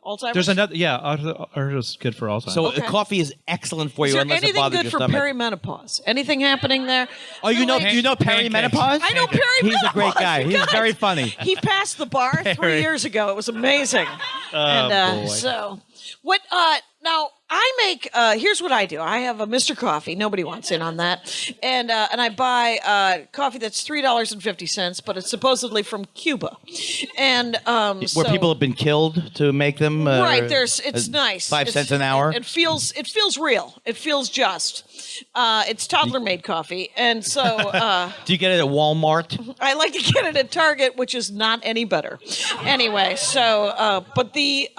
Alzheimer's.
There's another, yeah. I heard it's good for Alzheimer's.
So
Okay.
coffee is excellent for
Is
you
there
unless it
anything
bothers
good
your
for
stomach.
perimenopause? Anything happening there?
Oh, you know
Pancakes.
perimenopause?
I know perimenopause.
He's a great guy.
you
He's
guys.
very funny.
He passed the bar 3 years ago. It was amazing.
boy.
So, what? Now I make. Here's what I do. I have a Mr. Coffee. Nobody wants in on that. And I buy coffee that's $3.50, but it's supposedly from Cuba. And
Where people have been killed to make them.
Right, it's nice.
5 cents an hour.
It feels real. It feels just. It's toddler made coffee, and so
Do you get it at Walmart?
I like to get it at Target, which is not any better. Anyway, so but the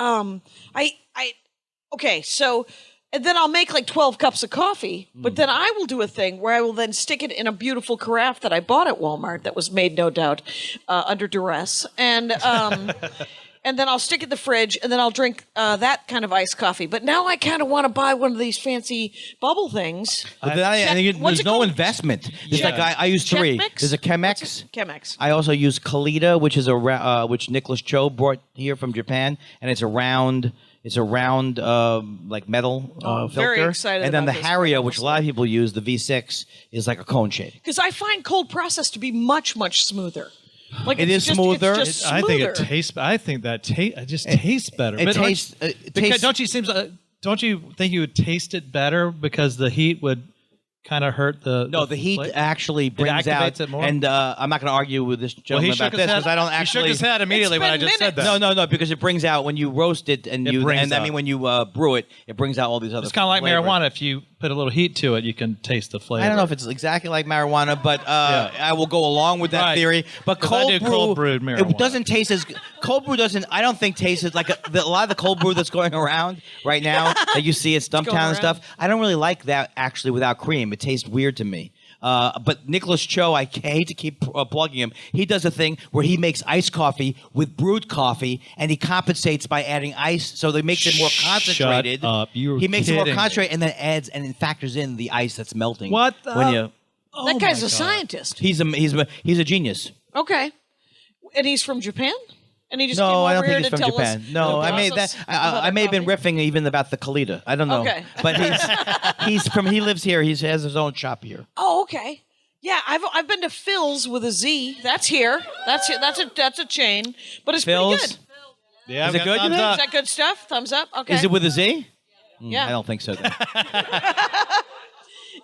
okay, so. And then I'll make like 12 cups of coffee, but then I will do a thing where I will then stick it in a beautiful carafe that I bought at Walmart that was made, no doubt, under duress. And and then I'll stick it in the fridge, and then I'll drink that kind of iced coffee. But now I kind of want to buy one of these fancy bubble things.
But
what's
there's
it
no
called?
investment. There's
Yeah.
like I use 3.
Chemex?
There's a Chemex.
Chemex.
I also use Kalita, which is which Nicholas Cho brought here from Japan, and it's a round. It's a round, like metal filter.
very excited
And then
about
the
this.
Hario, which a lot of people use, the V6, is like a cone shade.
Because I find cold process to be much, much smoother. Like
It
it's
is smoother.
It's just
I think it
smoother.
tastes. I think that it just tastes better.
It
But aren't-
tastes. It
because
tastes.
don't you think you would taste it better because the heat would kind of hurt the?
No, the heat
flavor?
actually brings out.
activates it more?
And I'm not going to argue with this gentleman about this because I don't
He shook
actually.
his head immediately
It's
when I
been
just said that.
No, because it brings out when you roast it and
It
you
brings
and I
out-
mean when you brew it, it brings out all these other.
It's kind of like
flavors.
marijuana. If you put a little heat to it, you can taste the flavor.
I don't know if it's exactly like marijuana, but I will go along with that
Right.
theory. But
'Cause I
cold
do
brew,
cold brewed marijuana.
it doesn't taste as cold brew doesn't. I don't think tastes as like a lot of the cold brew that's going around right now that you see at Stumptown and
around.
stuff. I don't really like that actually without cream. It tastes weird to me. But Nicholas Cho, I hate to keep plugging him. He does a thing where he makes iced coffee with brewed coffee, and he compensates by adding ice, so they makes it more concentrated.
Shut up. You're
he makes it more
kidding me.
concentrated, and then adds and it factors in the ice that's melting.
What the-
When you,
That guy's a scientist.
he's a genius.
Okay. And he's from Japan? And he just came
No,
over
I don't
here
think he's
to
from
tell us
Japan. No,
the
I may
process
that
of how
I
to
may have been
coffee.
riffing even about the Kalita. I don't know.
Okay.
But he lives here. He has his own shop here.
Oh, okay. Yeah, I've been to Phil's with a Z. That's here. That's a chain, but it's
Phil's?
pretty good.
Yeah,
Is it good, you think?
Is that good stuff? Thumbs up. Okay.
Is it with a Z?
Yeah.
I don't think so. Then.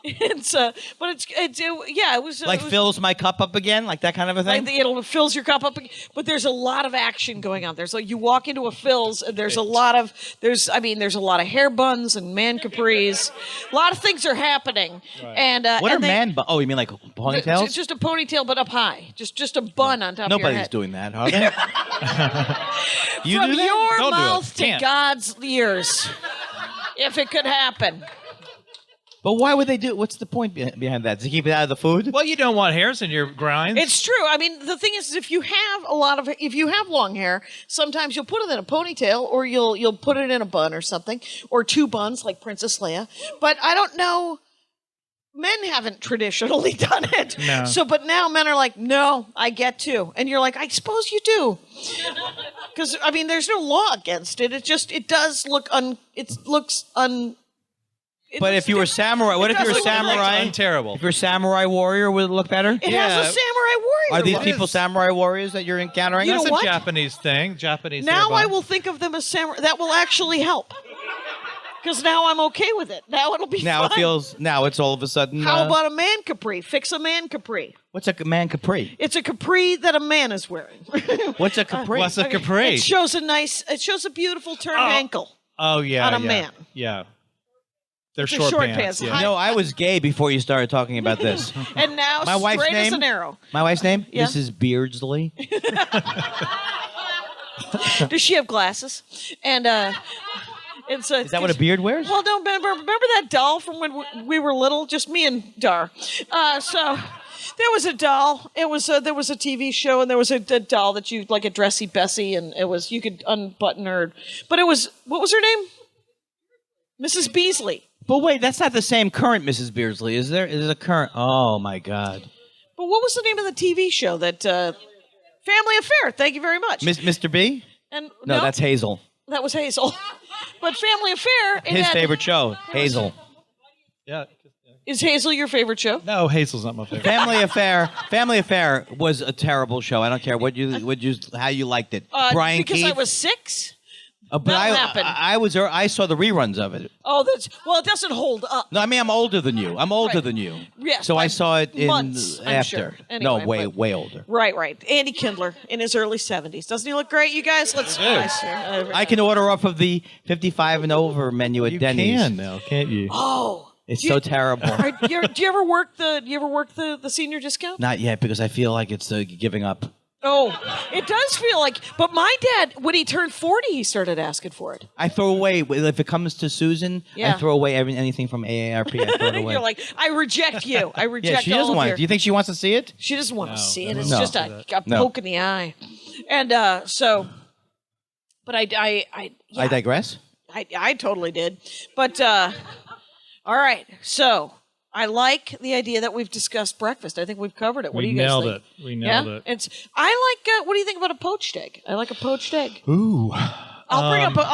It's yeah, it was
Like
it was,
fills my cup up again, like that kind of a thing.
like it fills your cup up, but there's a lot of action going on. There's like you walk into a Phil's, and there's a lot of there's a lot of hair buns and man capris. A lot of things are happening. And
what
and
are man buns? Oh, you mean like ponytails?
It's just a ponytail, but up high. Just a bun on top of your
Nobody's
head.
doing that, are they? You
From
do that?
your
Don't do it.
mouth to
Can't.
God's ears, if it could happen.
But why would they do it? What's the point behind that? To keep it out of the food?
Well, you don't want hairs in your grinds.
It's true. I mean, the thing is, if you have long hair, sometimes you'll put it in a ponytail, or you'll put it in a bun or something, or two buns like Princess Leia. But I don't know. Men haven't traditionally done it.
No.
So, but now men are like, no, I get to, and you're like, I suppose you do, because I mean, there's no law against it. It does look
But if you were samurai, what if you were
doesn't look like
samurai?
terrible.
If you're a samurai warrior, would it look better?
It has a samurai warrior.
Are these
look.
people samurai warriors that you're encountering?
You know
That's
what?
a Japanese thing. Japanese.
Now
hair
I
bun.
will think of them as samurai. That will actually help. Because now I'm okay with it. Now it'll be
Now
fine.
now it's all of a sudden.
How about a man capri? Fix a man capri.
What's a man capri?
It's a capri that a man is wearing.
What's a capri?
What's a capri?
It shows a beautiful turned ankle.
Oh yeah,
on a
yeah.
man.
Yeah. They're
It's a
short,
short
pants.
pants.
Yeah.
No, I was gay before you started talking about this.
And now
My wife's
straight as
name?
an arrow.
My wife's name?
Yeah.
Mrs. Beardsley.
Does she have glasses? And it's a,
Is that what a beard wears?
Well, no, remember that doll from when we were little? Just me and Dar. So there was a doll. There was a TV show, and there was a doll that you like a dressy Bessie, and you could unbutton her. But it was, what was her name? Mrs. Beasley.
But wait, that's not the same current Mrs. Beardsley, is there? Is it a current? Oh my God.
But what was the name of the TV show that? Family Affair. Thank you very much.
Mr. B?
And
No, that's Hazel.
that was Hazel. But Family Affair. it
His
had-
favorite show, Hazel.
Yeah.
Is Hazel your favorite show?
No, Hazel's not my favorite.
Family Affair was a terrible show. I don't care how you liked it. Brian
because
Keith.
I was 6.
But
that happened.
I saw the reruns of it.
Oh, it doesn't hold up.
No, I mean I'm older than you. I'm older
Right.
than you.
Yes,
So
by
I saw it in
months, I'm
after.
sure.
No,
Anyway,
way older.
Right. Andy Kindler in his early 70s. Doesn't he look great, you guys? Let's.
I can order off of the 55 and over menu at
You
Denny's.
can now, can't you?
Oh.
It's so terrible.
Do you ever work the senior discount?
Not yet because I feel like it's giving up.
Oh, it does feel like. But my dad, when he turned 40, he started asking for it.
I throw away if it comes to Susan.
Yeah.
I throw away anything from AARP. I throw it away.
You're like, I reject you. I reject
yeah, she
all
doesn't
of
want
your.
it. Do you think she wants to see it?
She doesn't want to see it.
no,
It's
no.
just a
No.
poke in the eye. And so, but I
I digress.
I totally did. But all right. So I like the idea that we've discussed breakfast. I think we've covered it. What do you guys
nailed
think?
it. We nailed
Yeah?
it.
I like. What do you think about a poached egg? I like a poached egg.
Ooh.
I'll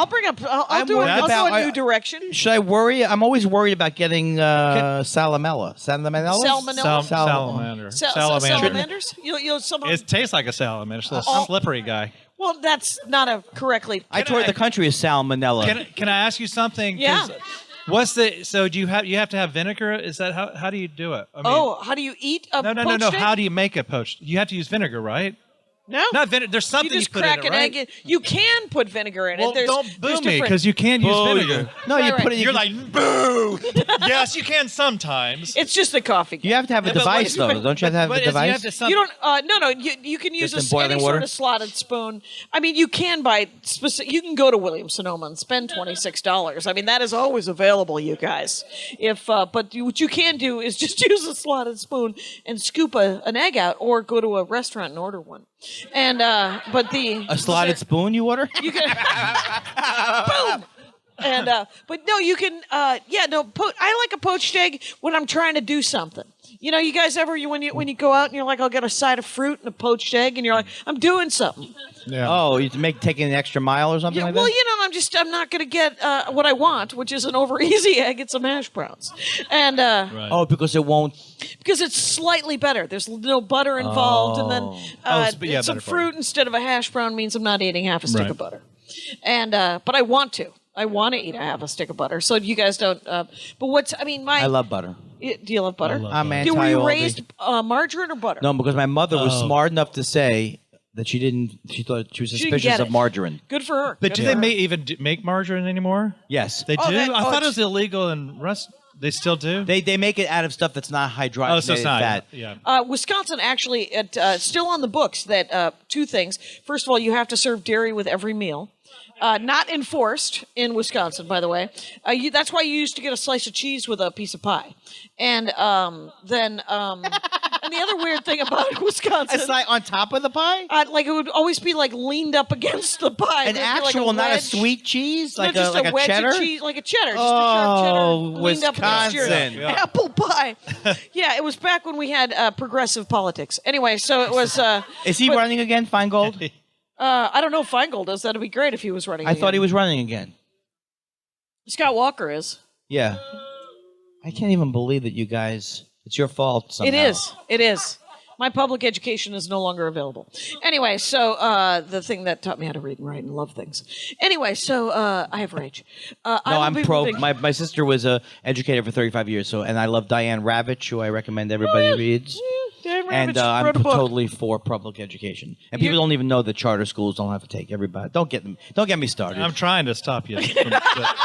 bring up. I'll
I'm
do.
worried
I'll
about-
go a new direction.
Should I worry? I'm always worried about getting salmonella. Salmonella?
Salmonella?
Salamander. Salamander.
Salamanders. You'll somehow.
It tastes like a salamander. It's a little slippery guy.
Well, that's not a correctly.
I toured the country as salmonella.
Can I ask you something? 'Cause
Yeah.
What's the so do you have to have vinegar? Is that how do you do it? I mean,
How do you eat a
no.
poached egg?
How do you make a poached? You have to use vinegar, right?
No.
Not vinegar. There's something
You just
put
crack
in it,
an
right?
egg in. You can put vinegar in
Well,
it. There's,
don't
there's
boo me
different-
because you can use vinegar.
No, you
Right,
put it.
You're like boo. Yes, you can sometimes.
It's just the coffee.
You have to have a
Yeah, but
device,
what-
though. Don't you have to have a
But
device?
You have to some-
You don't. No. You can use
Just in boiling
any
water?
sort of slotted spoon. I mean, you can buy specific. You can go to Williams Sonoma and spend $26. I mean, that is always available, you guys. But what you can do is just use a slotted spoon and scoop an egg out, or go to a restaurant and order one. And but
a slotted spoon you order?
You can boom. And but no, you can. I like a poached egg when I'm trying to do something. You know, you guys ever when you go out and you're like, I'll get a side of fruit and a poached egg, and you're like, I'm doing something.
Yeah.
Oh, you taking an extra mile or something
Yeah,
like
well,
that?
you know, I'm not going to get what I want, which is an over easy egg. It's some hash browns, and
Oh, because it won't.
because it's slightly better. There's no butter involved, and then some
better for you.
fruit instead of a hash brown means I'm not eating half a stick
Right.
of butter. And but I want to. I want to eat a half a stick of butter. So you guys don't. But
I love butter.
Do you love butter?
I'm anti
Were you
all the-
raised margarine or butter?
No, because my mother was smart enough to say that she thought she was
didn't
suspicious
get
of
it.
margarine.
Good for her.
But
Good
do
for
they
her.
make margarine anymore?
Yes.
They do? I thought it
it's-
was illegal in Rust. They still do?
They make it out of stuff that's not hydrogenated
oh, so it's not.
fat.
Yeah.
Wisconsin actually, still on the books that two things. First of all, you have to serve dairy with every meal. Not enforced in Wisconsin, by the way. That's why you used to get a slice of cheese with a piece of pie. And then and the other weird thing about Wisconsin,
It's like on top of the pie?
like it would always be like leaned up against the pie.
An
There'd be like
actual, not a
wedge.
sweet cheese?
No,
Like
just
a
wedge
cheddar?
of cheese, like a cheddar. Just
Oh,
a sharp cheddar leaned up against your
Wisconsin.
Yeah.
apple pie. Yeah, it was back when we had progressive politics. Anyway, so it was.
Is he running again, Feingold?
I don't know if Feingold is. That'd be great if he was running.
I thought he
again.
was running again.
Scott Walker is.
Yeah. I can't even believe that you guys. It's your fault somehow.
It is. It is. My public education is no longer available. Anyway, so the thing that taught me how to read and write and love things. Anyway, so I have rage.
No, I'm pro. My sister was a educator for 35 years, and I love Diane Ravitch, who I recommend everybody reads. And I'm
wrote a book.
totally for public education. And people don't even know that charter schools don't have to take everybody. Don't get me started.
I'm trying to stop you. but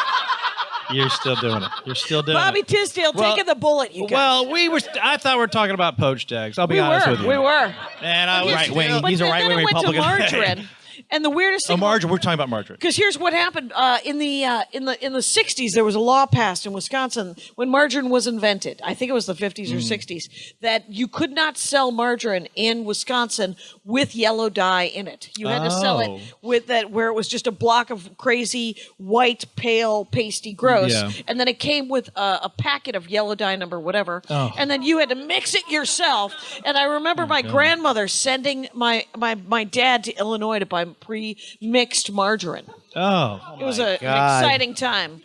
you're still doing it. You're still doing
Bobby
it.
Tisdale taking the bullet. You guys.
Well, I thought we were talking about poached eggs. I'll be
we
honest
were.
with you.
We were.
And I was
Right wing.
But
He's a
then
right-wing
it went
Republican.
to margarine. And the weirdest
Oh,
thing.
margarine. We're talking about margarine.
Because here's what happened in the 60s. There was a law passed in Wisconsin when margarine was invented. I think it was the 50s or 60s that you could not sell margarine in Wisconsin with yellow dye in it. You had to sell
Oh.
it with that where it was just a block of crazy white, pale, pasty gross,
Yeah.
and then it came with a packet of yellow dye number whatever,
Oh.
and then you had to mix it yourself. And I remember my grandmother sending my dad to Illinois to buy pre-mixed margarine.
Oh.
It was an
God.
exciting time.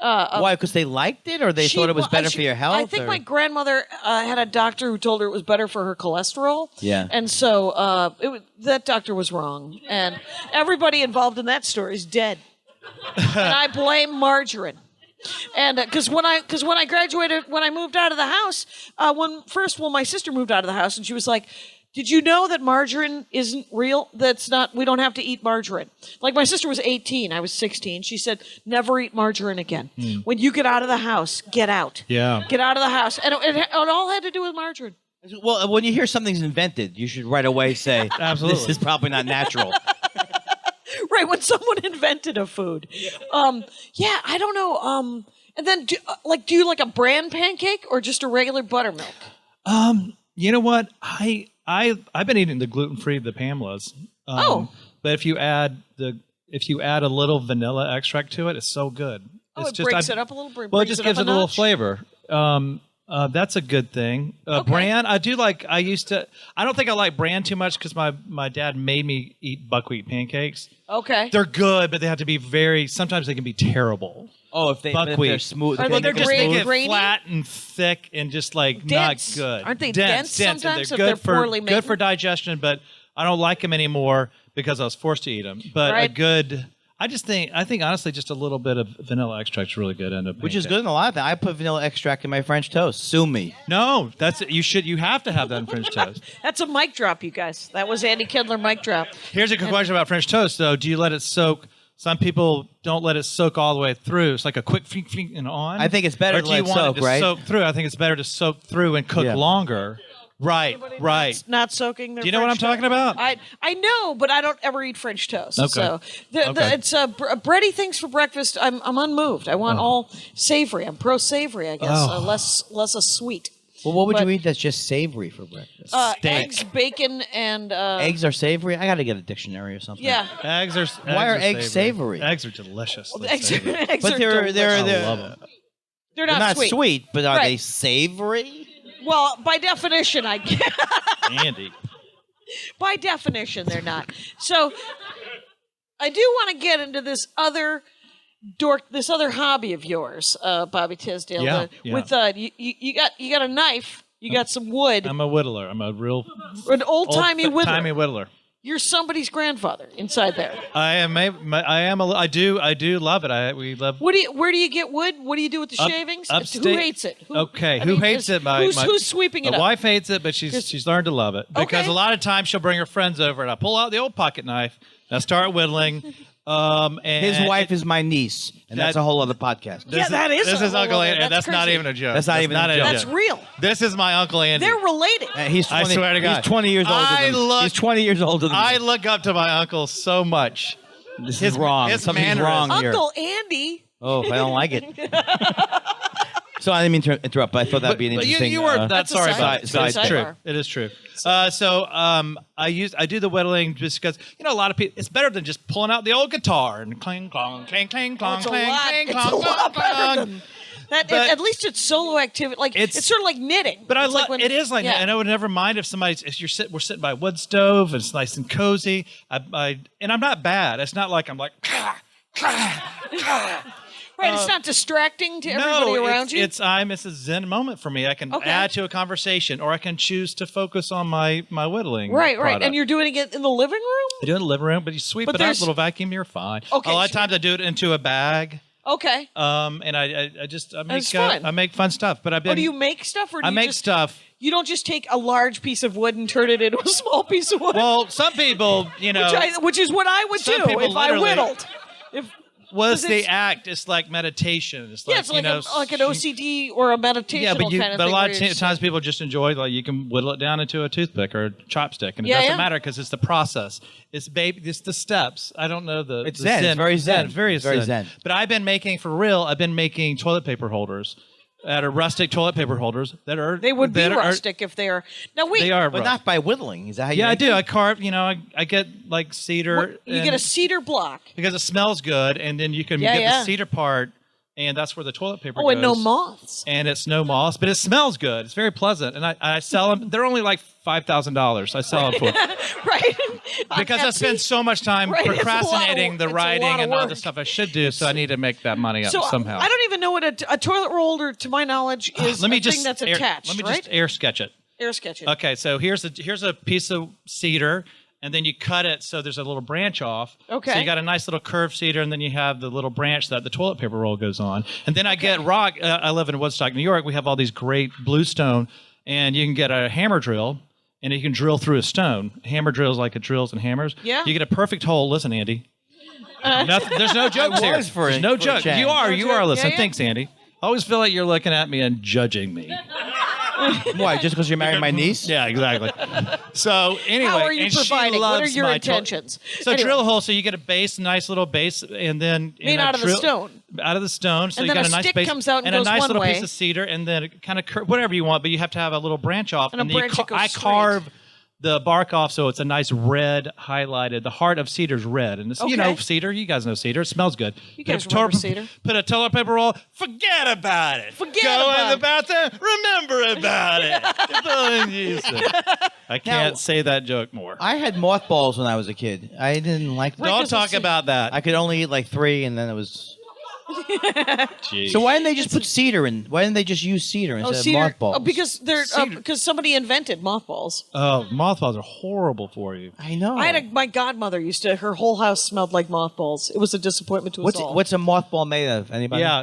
Why? Because they liked it, or they thought it was better for your health?
I think
or?
my grandmother had a doctor who told her it was better for her cholesterol.
Yeah.
And so that doctor was wrong. And everybody involved in that story is dead. And I blame margarine. And because when I graduated, when I moved out of the house, my sister moved out of the house, and she was like, "Did you know that margarine isn't real? We don't have to eat margarine." Like my sister was 18, I was 16. She said, "Never eat margarine again. When you get out of the house, get out.
Yeah.
Get out of the house." And it all had to do with margarine.
Well, when you hear something's invented, you should right away say,
Absolutely.
"This is probably not natural."
Right, when someone invented a food. Yeah, I don't know. And then do you like a bran pancake or just a regular buttermilk?
You know what? I've been eating the gluten-free, the Pamela's. But if you add a little vanilla extract to it, it's so good.
Oh,
It's
it breaks it up a little.
Well, it just gives it a little flavor. That's a good thing. Bran, I do like. I don't think I like bran too much because my dad made me eat buckwheat pancakes.
Okay.
They're good, but they have to be sometimes they can be terrible.
Oh, if they're
Buckwheat.
smooth,
Are
if
they
they're
grainy?
They get
Grainy?
flat and thick and just like
Dense.
not good.
Aren't they dense sometimes
and
if
they're
they're
good for
poorly made?
good for digestion, but I don't like them anymore because I was forced to eat them. But
Right.
I think honestly, just a little bit of vanilla extract is really good in a
which is
pancake.
good in a lot of things. I put vanilla extract in my French toast. Sue me.
No, you have to have that in French toast.
That's a mic drop, you guys. That was Andy Kindler mic drop.
Here's a good question about French toast, though. Do you let it soak? Some people don't let it soak all the way through. It's like a quick fink and on.
I think it's better
Or
to
do
let
you
it
want
soak,
it to
right?
soak through? I think it's better to soak through and cook
Yeah.
longer. Right.
Not soaking their
Do you know what
French
I'm talking
toast.
about?
I know, but I don't ever eat French toast.
Okay.
So
Okay.
it's bready things for breakfast. I'm unmoved. I want all savory. I'm pro savory, I guess.
Oh.
Less a sweet.
Well, what would
But-
you eat that's just savory for breakfast?
Steak.
Eggs, bacon, and
Eggs are savory? I got to get a dictionary or something.
yeah.
Why are eggs savory?
Eggs are delicious. They're
Eggs,
savory.
eggs
But
are
they're
delicious.
I love them.
They're
they're
not,
not sweet, but are
Right.
they savory?
Well, by definition, I guess.
Andy.
By definition, they're not. So, I do want to get into this other hobby of yours, Bobby Tisdale.
Yeah, yeah.
With you got a knife, you got some wood,
I'm a whittler. I'm a real
an old timey whittler.
Timey whittler.
You're somebody's grandfather inside there.
I do love it. We love.
Where do you get wood? What do you do with the shavings?
Upstate.
Who hates it?
Who hates it?
Who's sweeping it
my
up?
wife hates it, but she's learned to love it because a lot of times she'll bring her friends over and I pull out the old pocket knife and I start whittling. And
his wife is my niece, and that's a whole other podcast.
This is
Uncle
Andy.
Andy. That's not even a joke.
That's not even a joke.
That's real.
This is my Uncle Andy.
They're related.
He's 20,
I swear to God.
He's 20 years older than me. He's 20 years older than me.
I look up to my uncle so much.
This is wrong. Something's wrong here.
Uncle Andy.
Oh, I don't like it. So I didn't mean to interrupt, but I thought that'd be an interesting.
You were
That's
sorry
a
about it.
side-
It's
side
true.
bar.
It is true. I do the whittling just because a lot of people. It's better than just pulling out the old guitar and clang clang clang clang clang
It's a
clang
lot.
clang
It's a
clang
lot better
clang.
than that.
But-
At least it's solo activity. Like it's sort of like knitting.
But I
It's like
love
when-
it is like
yeah.
that, and I would never mind if we're sitting by a wood stove and it's nice and cozy. And I'm not bad. It's not like I'm like.
Right, it's not distracting to everybody around you.
It's a zen moment for me. I can add to a conversation, or I can choose to focus on my whittling.
right.
product.
And you're doing it in the living room?
I do it in the living room, but you sweep
But
it out,
there's-
little vacuum, you're fine.
Okay,
A lot of
sure.
times I do it into a bag.
Okay.
And I
That's fun.
make fun stuff. But I've been
Or do you make stuff or do
I
you
make
just,
stuff.
You don't just take a large piece of wood and turn it into a small piece of wood.
Well, some people,
which is what I would
some
do
people
if I
literally-
whittled.
was
'cause
the
it's-
act. It's like meditation. It's like,
Yeah, it's like an OCD or a meditation
Yeah, but
kind of
a
thing.
lot
where
of
you're just-
times people just enjoy you can whittle it down into a toothpick or a chopstick, and it
Yeah,
doesn't
yeah.
matter because it's the process. It's it's the steps. I don't know the.
It's
the
zen. It's very zen.
It's very
Very
zen.
zen.
But I've been making toilet paper holders. That are rustic toilet paper holders that are.
They would be
that are-
rustic if they are. Now wait,
They are,
But not by whittling. Is that how you
Yeah, I
make
do.
it?
I carve. I get like cedar.
you get a cedar block.
because it smells good, and then you can
Yeah,
get
yeah.
the cedar part, and that's where the toilet paper
Oh,
goes.
and no moths.
And it's no moss, but it smells good. It's very pleasant, and I sell them. They're only like $5,000. I sell them for
Right.
because I spend so much time
Right, it's a lot of
procrastinating
work.
the
It's a
writing
lot of
and all the
work.
stuff I should do. So I need to make that money up
So
somehow.
I don't even know what a toilet roll holder, to my knowledge, is
let me
a
just
thing that's
air,
attached,
Let me
right?
just air sketch it.
Air sketch it.
Okay, so here's a piece of cedar, and then you cut it so there's a little branch off.
Okay.
So you got a nice little curved cedar, and then you have the little branch that the toilet paper roll goes on. And then I get rock. I live in Woodstock, New York. We have all these great bluestone, and you can get a hammer drill, and you can drill through a stone. Hammer drills like it drills and hammers.
Yeah.
You get a perfect hole. Listen, Andy. There's no jokes here.
was for
There's
a-
no
for a
joke.
change.
You are
joke.
listening.
Yeah, yeah.
Thanks, Andy. I always feel like you're looking at me and judging me.
Why? Just because you're marrying my niece?
Yeah, exactly. So anyway,
How are you
and she
providing? What are
loves
your
my
intentions?
So
Anyway.
drill a hole so you get a base, nice little base, and then
Made out of the stone.
Out of the stone, so
And
you
then
got
a
a nice
stick
base
comes out and
a
goes
nice
one
little
way.
piece of cedar, and then it kind of whatever you want, but you have to have a little branch off,
And a
then
branch that goes
I
straight.
carve the bark off so it's a nice red highlighted. The heart of cedar's red, and it's
Okay.
cedar. You guys know cedar. It smells good.
You guys
Put a
remember cedar.
Put a toilet paper roll. Forget about it.
Forget
Go
about
in the
it.
bathroom. Remember about it. I can't say that joke more.
I had mothballs when I was a kid. I didn't like them.
Don't talk about that.
I could only eat like 3, and then it was.
Jeez.
So why didn't they just put cedar in? Why didn't they just use cedar instead
cedar.
of mothballs?
Oh, because they're
Cedar.
because somebody invented mothballs.
Oh, mothballs are horrible for you.
I know.
My godmother used to. Her whole house smelled like mothballs. It was a disappointment to us all.
What's a mothball made of? Anybody?
Yeah.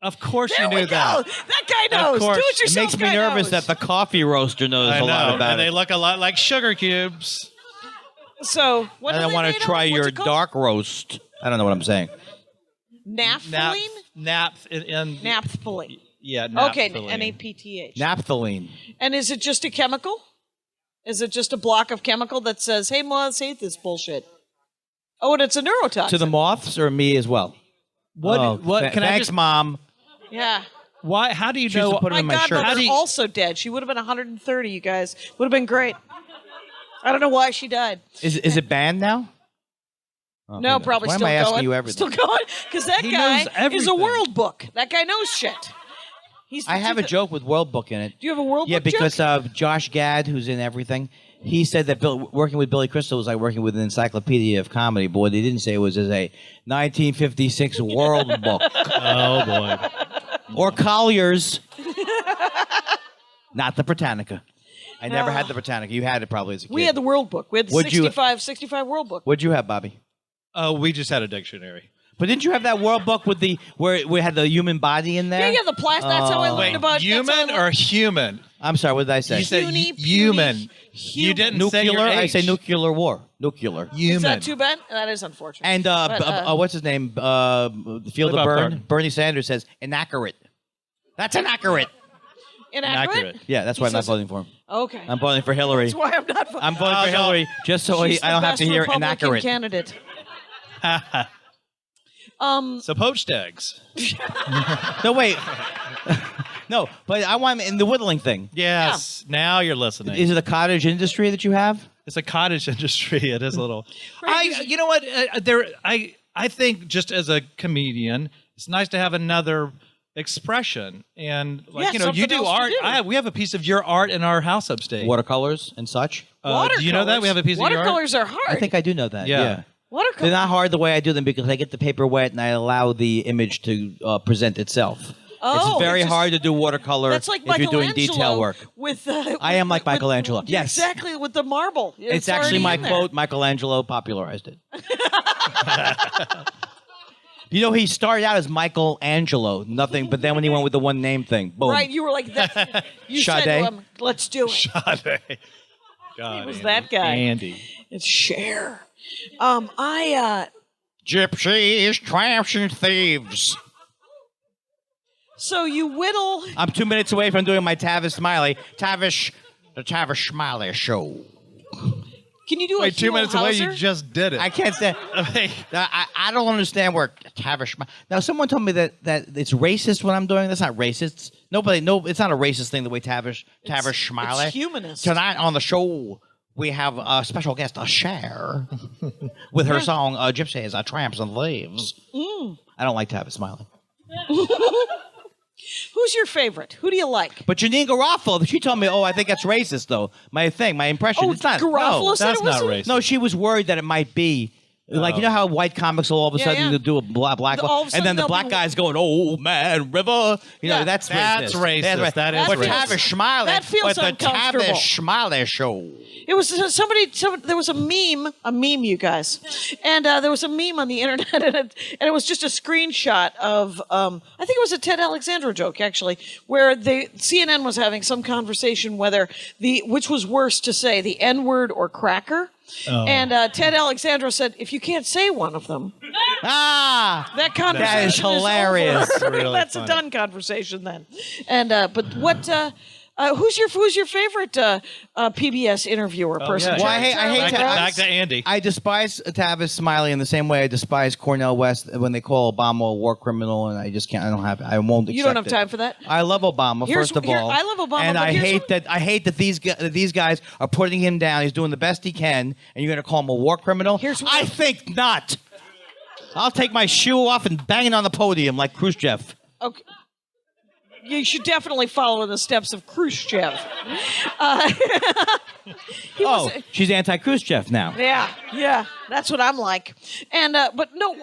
Of course
There
you
we
knew
go.
that.
That guy knows.
course.
Do it
It
yourself.
It makes me
guy
nervous
knows.
that the coffee roaster knows
I
a
know.
lot about
and they
it.
look a lot like sugar cubes.
So what?
And I
want to
try your dark roast. I don't know what I'm saying.
naphthalene.
Naphthalene.
Naphthalene.
Yeah.
Okay,
naphthalene.
NAPTH.
Naphthalene.
And is it just a chemical? Is it just a block of chemical that says, "Hey, moths hate this bullshit"? Oh, and it's a neurotoxin.
To the moths or me as well?
What?
Oh,
What? Can I
thanks,
just?
Mom.
Yeah.
Why? How do you
She used
know?
to put it
My
in my shirt.
godmother's
How do you-
also dead. She would have been 130. You guys would have been great. I don't know why she died.
Is it banned now? Oh, who
No,
knows?
probably
Why
still
am I
going.
asking you everything?
Still going because that
He
guy
knows
is a
everything.
world book. That guy knows shit. He's.
I have a joke with World Book in it.
Do you have a world
Yeah,
book
because
joke?
Josh Gad, who's in everything, he said that working with Billy Crystal was like working with an encyclopedia of comedy. But what he didn't say was as a 1956 World Book.
Oh boy.
Or Collier's. Not the Britannica. I never had the Britannica. You had it probably as a kid.
We had the World Book. We had the 65 World Book.
What'd you have, Bobby?
We just had a dictionary.
But didn't you have that World Book with where we had the human body in there?
Yeah, the plastic. That's how I learned about
human or human?
I'm sorry. What did I say?
You said human. You didn't say your
Nuclear.
age.
I say nuclear war. Nuclear.
Human.
Is that too bad? That is unfortunate.
And what's his name? Field of Burn. Bernie Sanders says inaccurate. That's inaccurate.
Inaccurate?
Yeah, that's why I'm not voting for him.
Okay.
I'm voting for Hillary.
That's why I'm not voting.
I'm voting for Hillary just so
She's
I don't
the
have to
best
hear
Republican
inaccurate.
candidate.
So poached eggs.
No, wait. No, but I want him in the whittling thing.
Yes. Now you're listening.
Is it a cottage industry that you have?
It's a cottage industry. It is a little. You know what? I think just as a comedian, it's nice to have another expression. And you
something
do
else to
art.
do.
We have a piece of your art in our house upstate.
Watercolors and such?
Do you know that we have a piece of your art?
Watercolors are hard.
I think I do know that. Yeah.
Watercolors.
They're not hard the way I do them because I get the paper wet and I allow the image to present itself.
Oh,
it's very
it's just-
hard to do watercolor
That's like
if you're doing
Michelangelo
detail work.
With,
I am like Michelangelo. Yes.
Exactly, with the marble.
It's actually
already
my
in there.
quote. Michelangelo popularized it. You know, he started out as Michelangelo, nothing, but then when he went with the one name thing, boom.
Right, you were like that. You said
Sade.
to him, let's do it.
God,
He was that guy.
Andy.
It's Cher.
Gypsies, tramps, and thieves.
So you whittle.
I'm 2 minutes away from doing my Tavish Smiley. The Tavish Smiley show.
Can you do
Wait,
a
2 minutes away, you
Hauser?
just did it.
I can't say. I don't understand where Tavish. Now, someone told me that it's racist what I'm doing. That's not racist. It's not a racist thing the way Tavish Smiley.
It's humanist.
Tonight on the show, we have a special guest, Cher, with her song "Gypsies, Tramps, and Thieves." I don't like Tavish Smiley.
Who's your favorite? Who do you like?
But Janine Garofalo, she told me, I think that's racist, though. My impression.
Oh,
It's not.
Garofalo
No,
said
that's
it was
not racist.
no, she was worried that it might be. Like, you know how white comics will all of a
Yeah,
sudden
yeah.
do a black
All of a
and
sudden
then the
they'll
black
be-
guy's going, "Oh man, River." You know,
Yeah.
that's
That's racist. That is
But
racist.
Tavish Smiley.
That feels
but the
uncomfortable.
Tavish Smiley show.
It was there was a meme, you guys. And there was a meme on the internet, and it was just a screenshot of, I think it was a Ted Alexandro joke, actually, where CNN was having some conversation which was worse to say, the N-word or cracker.
Oh.
And Ted Alexandro said, if you can't say one of them, that conversation
is hilarious.
over.
Really
That's
funny.
a done conversation then. And but what? Who's your favorite PBS interviewer person?
yeah.
Well, I hate to-
back to Andy.
I despise Tavish Smiley in the same way I despise Cornel West when they call Obama a war criminal, and I just can't. I won't.
You don't
accept
have time for that?
I love Obama,
Here's-
first of
here-
all.
I love Obama,
and
but
I
here's
hate that these guys are putting him down. He's doing the best he can, and you're going to call him a war criminal?
Here's what-
I think not. I'll take my shoe off and bang it on the podium like Khrushchev.
Okay. You should definitely follow in the steps of Khrushchev.
She's anti-Khrushchev now.
Yeah, that's what I'm like. And but no,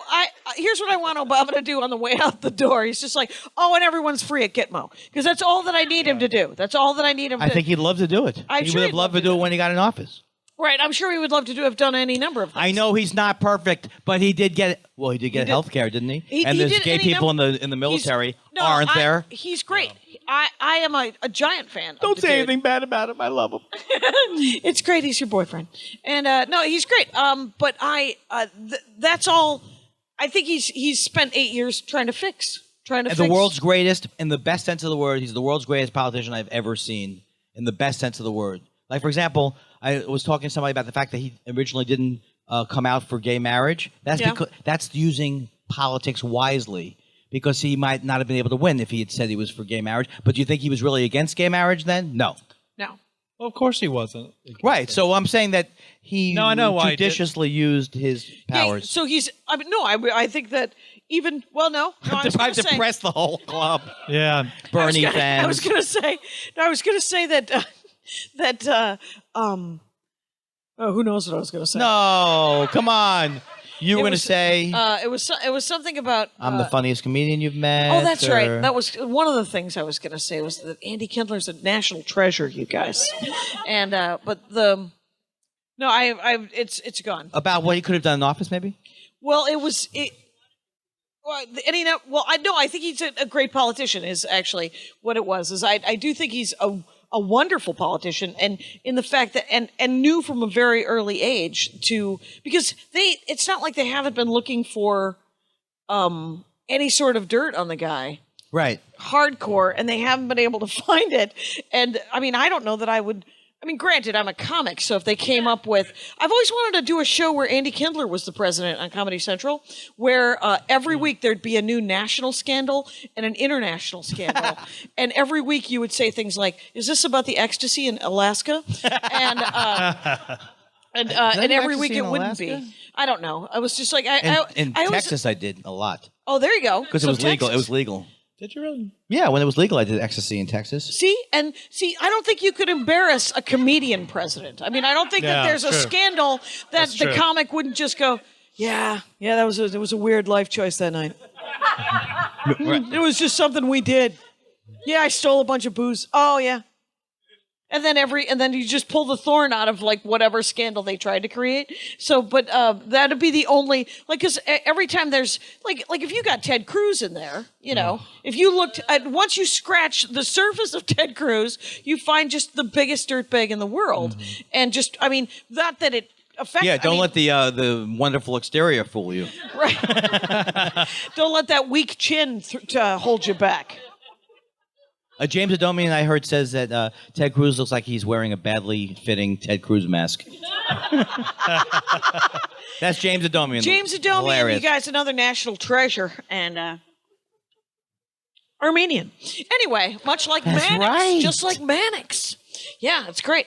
here's what I want Obama to do on the way out the door. He's just like, and everyone's free at Gitmo, because that's all that I need him to do. That's all that I need him to.
I think he'd love to do it.
Sure
He would have
he'd
loved to do it when he got in office.
Right, I'm sure he would love to have done any number of things.
I know he's not perfect, but he did get he did get health care, didn't he? And
he
there's
did
gay
any
people
number-
in the military
No,
aren't there?
He's great. I am a giant fan.
Don't
of the
say
dude.
anything bad about him. I love him.
It's great. He's your boyfriend, and no, he's great. But that's all. I think he's spent 8 years trying to fix.
And the world's greatest, in the best sense of the word, he's the world's greatest politician I've ever seen, in the best sense of the word. Like, for example, I was talking to somebody about the fact that he originally didn't come out for gay marriage. That's using politics wisely, because he might not have been able to win if he had said he was for gay marriage. But do you think he was really against gay marriage then? No.
No.
Well, of course he wasn't.
Right. So I'm saying that he
No, I know why he did.
judiciously used his powers.
So he's. I mean, no. I think that even. Well, no. I was
I've
gonna say-
depressed the whole club.
Yeah.
Bernie
I
fans.
was gonna say. No, I was gonna say that. Who knows what I was gonna say?
No, come on. You were
It
going to
was-
say
it was something about.
I'm the funniest comedian you've met.
Oh, that's right.
or-
That was one of the things I was going to say was that Andy Kindler's a national treasure, you guys. And but the no, it's gone.
About what he could have done in office, maybe?
Well, it was it. Well, and you know, well, I think he's a great politician. Is actually what it was. Is I do think he's a wonderful politician, and in the fact that and knew from a very early age because it's not like they haven't been looking for any sort of dirt on the guy.
Right.
Hardcore, and they haven't been able to find it. And I mean, I don't know that I would. I mean, granted, I'm a comic, so if they came up with, I've always wanted to do a show where Andy Kindler was the president on Comedy Central, where every week there'd be a new national scandal and an international scandal, and every week you would say things like, "Is this about the ecstasy in Alaska?" and every week
ecstasy
it
in
wouldn't
Alaska?
be. I don't know. I was just like,
In
I always,
Texas, I did a lot
oh, there you go.
because it
So
was legal.
Texas.
It was legal.
Did you really?
Yeah, when it was legal, I did ecstasy in Texas.
See, I don't think you could embarrass a comedian president. I mean, I don't think that
Yeah,
there's a
true.
scandal that
That's
the
true.
comic wouldn't just go, yeah, that was a weird life choice that night. It was just something we did. Yeah, I stole a bunch of booze. Oh yeah. And then you just pull the thorn out of like whatever scandal they tried to create. So, but that'd be the only because every time there's like if you got Ted Cruz in there, you know, if you looked at once you scratch the surface of Ted Cruz, you find just the biggest dirtbag in the world, and just I mean not that it affects.
Yeah, don't let the wonderful exterior fool you.
right. Don't let that weak chin hold you back.
James Adomian, I heard, says that Ted Cruz looks like he's wearing a badly fitting Ted Cruz mask. That's James Adomian.
James Adomian,
Hilarious.
you guys, another national treasure, and Armenian. Anyway, much like
That's
Mannix,
right.
just like Mannix. Yeah, it's great.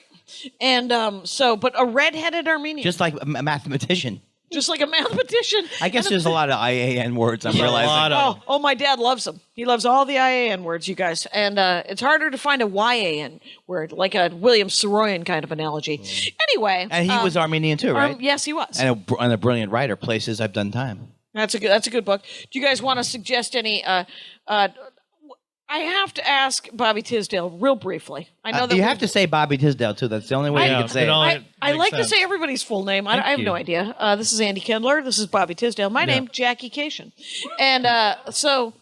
And but a redheaded Armenian,
Just like a mathematician.
just like a mathematician.
I guess
And
there's a lot of IAN words, I'm
a
realizing.
lot of-
Oh, my dad loves them. He loves all the IAN words, you guys. And it's harder to find a YAN word, like a William Saroyan kind of analogy. Anyway.
And he was Armenian too, right?
Yes, he was.
And a brilliant writer, Places I've Done Time.
That's a good book. Do you guys want to suggest any? I have to ask Bobby Tisdale real briefly. I know that
you
we-
have to say Bobby Tisdale too. That's the only way
I-
you can say
it
it.
all-
I
It
like
makes
to
sense.
say everybody's full name. I have
you.
no idea. This is Andy Kindler. This is Bobby Tisdale. My name, Jackie Cation. And so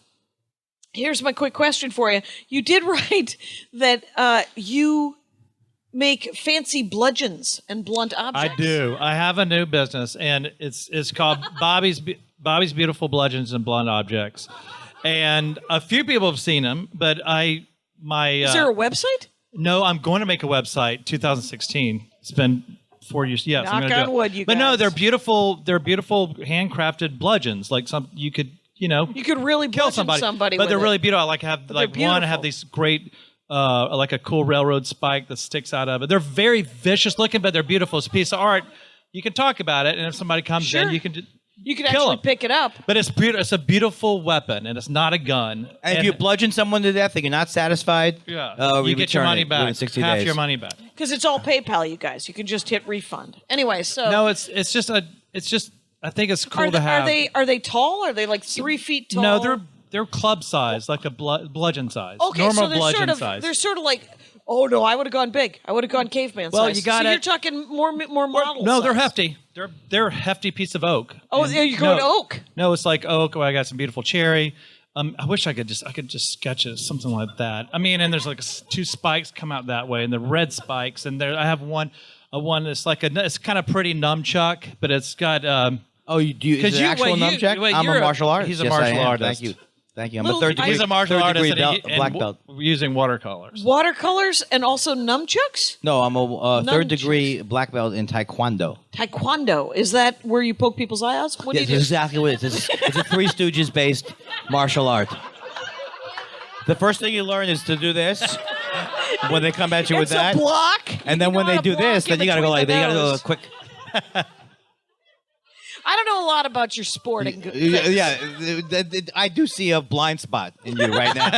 here's my quick question for you. You did write that you make fancy bludgeons and blunt
I
objects.
do. I have a new business, and it's called Bobby's Beautiful Bludgeons and Blunt Objects. And a few people have seen them, but
Is there a website?
no, I'm going to make a website. 2016. It's been 4 years. Yes, I'm
Knock
gonna
on
do it.
wood, you
But no,
guys.
they're beautiful. They're beautiful handcrafted bludgeons. Like some you could
You could really
kill
bludgeon somebody
but
with
they're
it.
really beautiful. I like have
they're
like one
beautiful.
have these great like a cool railroad spike that sticks out of it. They're very vicious looking, but they're beautiful. It's a piece of art. You can talk about it, and if somebody comes
Sure.
in, you can.
You could
kill
actually
'em.
pick it up.
But it's beautiful. It's a beautiful weapon, and it's not a gun.
And if you bludgeon someone to death and you're not satisfied,
we
we
get your
return
money
it within
back.
60
Half
days.
your money back.
Because it's all PayPal, you guys. You can just hit refund. Anyway, so
No, it's just I think it's cool to have.
Are they tall? Are they like 3 feet tall?
No, they're club size, like a bludgeon size.
okay.
Normal
So they're
bludgeon
sort of
size.
they're sort of like. Oh no, I would have gone big. I would have gone caveman
Well,
size.
you gotta-
So you're talking more model.
No, they're
size.
hefty. They're a hefty piece of oak.
Oh,
And
you're going to oak.
No, it's like oak. Well, I got some beautiful cherry. I wish I could just sketch it something like that. I mean, and there's like 2 spikes come out that way, and the red spikes, and there I have one that's like it's kind of pretty nunchuck, but it's got.
Oh, you do? Is it
you-
actual
wait, you-
nunchuck?
wait,
I'm
you're
a
a-
martial artist.
he's a
Yes, I
martial
am.
artist.
Thank you. I'm
Little-
a third degree.
He's a martial
third
artist
degree
and
black belt.
using watercolors.
Watercolors and also nunchucks.
No, I'm a third
Nunchucks.
degree black belt in Taekwondo.
Taekwondo, is that where you poke people's eye out? What do
Yes,
you
that's
do?
exactly what it is. It's a Three Stooges based martial art. The first thing you learn is to do this when they come at you with
It's
that.
a block.
And then when they do this, then you got to go like, you got to go a quick.
I don't know a lot about your sporting.
Yeah, I do see a blind spot in you right now.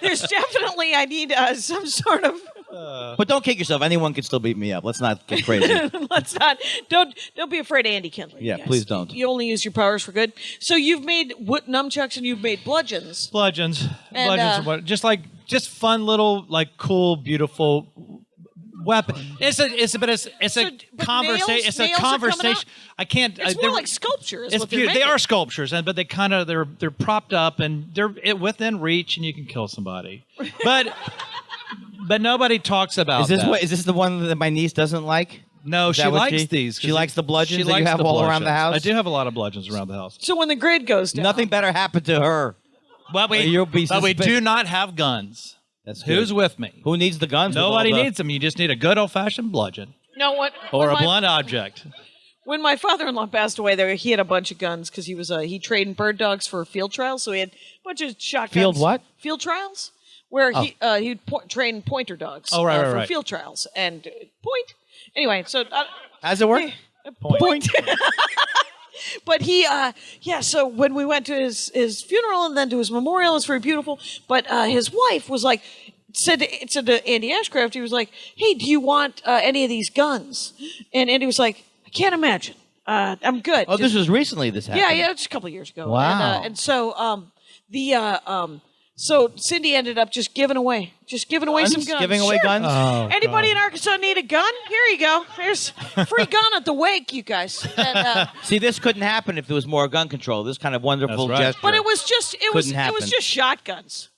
There's definitely I need some sort of
But don't kick yourself. Anyone can still beat me up. Let's not get crazy.
Let's not. Don't be afraid of Andy Kindler. you
Yeah,
guys.
please don't.
You only use your powers for good. So you've made nunchucks and you've made bludgeons.
Bludgeons.
And,
Bludgeons. Just fun little, like, cool, beautiful weapon. It's a
but
conversation.
nails-
It's a
nails are coming
conversation.
out?
I can't.
It's more like sculpture. Is
It's
what they're
beautiful. They
making.
are sculptures, but they kind of they're propped up and they're within reach, and you can kill somebody. But nobody talks about
Is this
that.
is this the one that my niece doesn't like?
No,
Is
she
that what
likes these.
She likes the bludgeons
She
that you
likes
have
the
all around the
bludgeons.
house?
I do have a lot of bludgeons around the house.
So when the grid goes down,
Nothing better happened to her.
But
You'll be
we
suspect-
do not have guns.
That's good.
Who's with me?
Who needs the guns? with all
Nobody
the-
needs them. You just need a good old-fashioned bludgeon
No, what?
or
when
a blunt object.
When my father-in-law passed away, he had a bunch of guns because he trained bird dogs for field trials. So he had a bunch of shotguns.
Field what?
Field trials, where he'd train pointer dogs
Oh, right,
for
right.
field trials and point. Anyway, so
How's it work?
point. But so when we went to his funeral and then to his memorial, it was very beautiful. But his wife was like, said to Andy Ashcraft, he was like, "Hey, do you want any of these guns?" And Andy was like, "I can't imagine. I'm good."
Oh, this was recently this happened.
yeah, just a couple of years ago.
Wow.
And so so Cindy ended up just giving away some guns.
Giving away
Sure.
guns?
Anybody in Arkansas need a gun? Here you go. There's a free gun at the wake, you guys. And,
See, this couldn't happen if there was more gun control. This kind of wonderful
That's right.
gesture.
but it was just
Couldn't happen.
shotguns.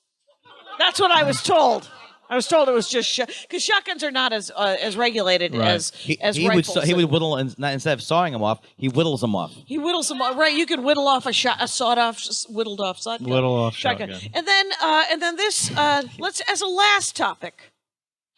That's what I was told. I was told it was just because shotguns are not as regulated
Right.
as
He
rifles.
would whittle instead of sawing them off. He whittles them off.
He whittles them off. Right, you could whittle off a sawed-off, whittled-off shotgun.
Whittle-off shotgun.
And then this. Let's as a last topic.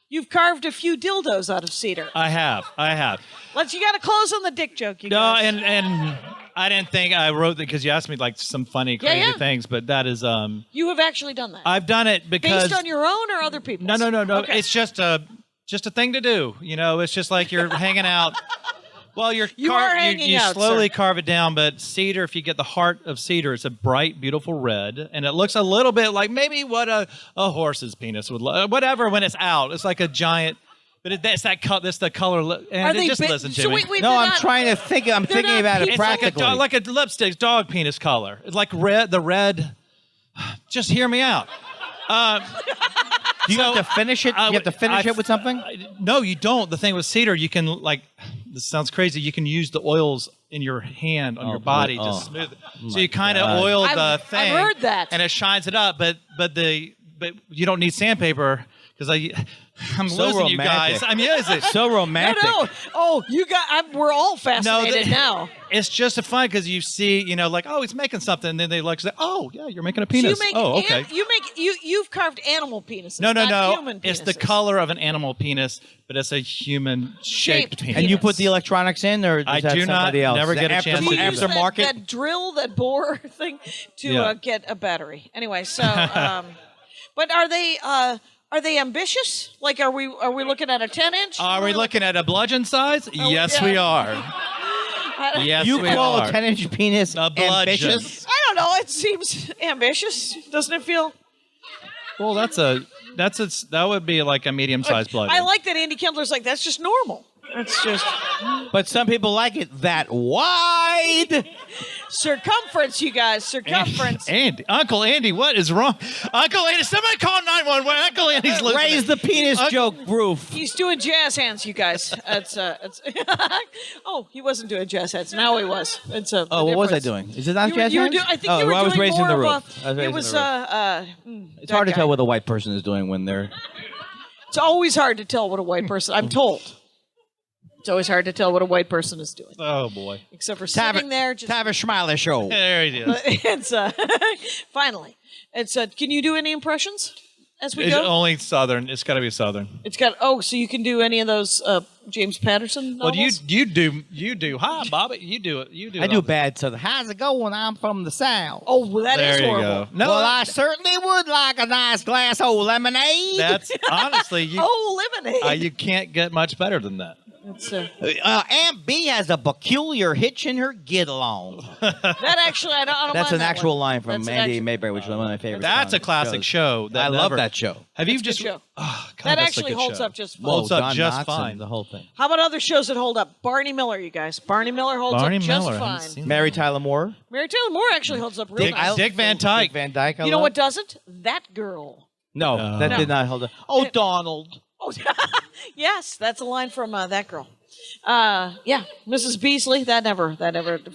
You've carved a few dildos out of cedar.
I have.
You got to close on the dick joke, you
No,
guys.
and I didn't think I wrote that because you asked me like some funny, crazy
yeah.
things, but that is
You have actually done that.
I've done it because
Based on your own or other people's?
No.
Okay.
It's just a thing to do. You know, it's just like you're hanging out. Well,
You are hanging
you
out,
slowly
sir.
carve it down, but cedar, if you get the heart of cedar, it's a bright, beautiful red, and it looks a little bit like maybe what a horse's penis would look. Whatever when it's out, it's like a giant. But that's the color. And just listen to me.
Wait,
No,
they're
I'm
not-
trying to think. I'm
they're
thinking
not
about it
people-
It's
practically.
like a lipstick, dog penis color. It's like red. The red. Just hear me out.
Do you have to finish it? You have to finish it with something?
No, you don't. The thing with cedar, you can like. This sounds crazy. You can use the oils in your hand on your body to smooth it. So you kind of oil the
I've
thing.
heard that.
and it shines it up. But you don't need sandpaper because I'm
So
losing you guys.
romantic.
I'm using.
So romantic.
No. Oh, you got. We're all fascinated now.
It's just a fun because you see, like, oh, he's making something, and then they like say, oh, yeah, you're making a
So
penis.
you make
oh, okay.
you've carved animal penises.
No.
not Human
It's the
penises.
color of an animal penis, but it's a human-shaped
Shaped
penis.
And you
Penis.
put the electronics in, or is
I
that
do not
somebody else?
never
Is
get
that
a chance
Do
to
you
do
use
that.
aftermarket?
that drill, that bore thing to
Yeah.
get a battery? Anyway, so but are they ambitious? Like, are we looking at a 10-inch?
Are we looking at a bludgeon size? yes,
yeah.
we are. Yes,
You
we
call
are.
a 10-inch penis
A bludgeon.
ambitious?
I don't know. It seems ambitious, doesn't it feel?
Well, that would be like a medium-sized bludgeon.
I like that Andy Kindler's like, that's just normal. That's just
But some people like it that wide.
circumference, you guys. Circumference.
Uncle Andy, what is wrong? Uncle Andy, somebody call 911. Uncle Andy's losing
Raise
it.
the penis joke roof.
He's doing jazz hands, you guys. It's oh, he wasn't doing jazz hands. Now he was. It's a.
Oh, what was I
difference.
doing? Is it not jazz
You were
hands?
doing. I think
Oh,
you were
well, I was
doing
raising
more
the
of
roof. I was
a. It
raising
was
the roof. It's
that
hard to
guy.
tell what a white person is doing when they're.
It's always hard to tell what a white person. I'm told. It's always hard to tell what a white person is doing,
Oh, boy.
except for sitting there. Just
Tavish Schmeiler show.
There he is.
it's finally. It's can you do any impressions as we
It's
go?
only Southern. It's got to be Southern.
It's got so you can do any of those James Patterson
Well,
novels?
you do. Hi, Bobby. You do it. You do it.
I do bad Southern. How's it going? I'm from the South.
Oh, well, that is
There you
horrible.
go. No,
well, I certainly would like a nice glass of lemonade.
that's honestly you.
Oh, lemonade.
You can't get much better than that.
It's,
Aunt B has a peculiar hitch in her get-along.
that actually, I don't
That's
mind
an
that
actual
one.
line from
That's an
Andy
actual-
Mayberry, which is one of my favorite.
That's a classic show.
I love that show.
Have you
It's a good
just?
show.
Oh, God,
That
that's a
actually
good
holds
show.
up just fine.
Holds up
John
just
Knotson,
fine.
The whole thing.
How about other shows that hold up? Barney Miller, you guys. Barney Miller holds
Barney
up just
Miller, I haven't
fine.
seen
Mary Tyler Moore.
Mary Taylor Moore actually holds up real
Dick,
nice.
Dick Van Dyke.
Dick Van Dyke.
You know what doesn't? That girl.
No, that did not hold up. Oh, Donald.
Oh, yes, that's a line from That Girl. Yeah, Mrs. Beasley. That never.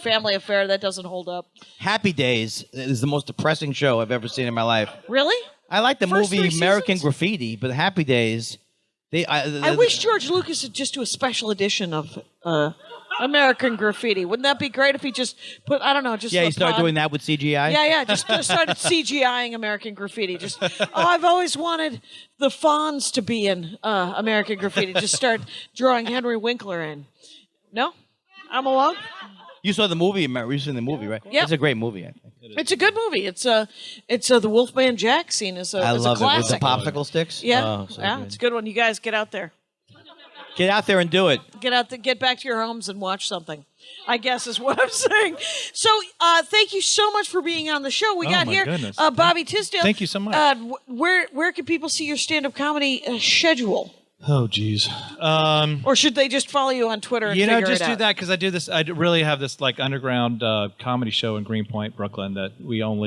Family Affair. That doesn't hold up.
Happy Days is the most depressing show I've ever seen in my life.
Really?
I like the
First
movie
3
American
seasons?
Graffiti, but Happy Days.
I wish George Lucas would just do a special edition of American Graffiti. Wouldn't that be great if he just put, I don't know, just
Yeah,
a
he started
pod-
doing that with CGI.
Yeah, just started CGIing American Graffiti. Just, I've always wanted the Fonz to be in American Graffiti. Just start drawing Henry Winkler in. No? I'm alone?
You saw the movie, you've seen the movie, right?
Yeah.
It's a great movie, I think.
It's a good movie. It's the Wolfman Jack scene is a
I love
a
it with the
classic.
popsicle sticks.
Yeah,
Oh, so
yeah,
good.
it's a good one. You guys get out there.
Get out there and do it.
Get back to your homes and watch something, I guess is what I'm saying. So thank you so much for being on the show. We got
my
here
goodness.
Bobby Tisdale.
Thank you so much.
Where can people see your stand-up comedy schedule?
Oh, geez.
Or should they just follow you on Twitter and
You know,
figure
just
it
do
out?
that because I do this. I really have this like underground comedy show in Greenpoint, Brooklyn that we don't.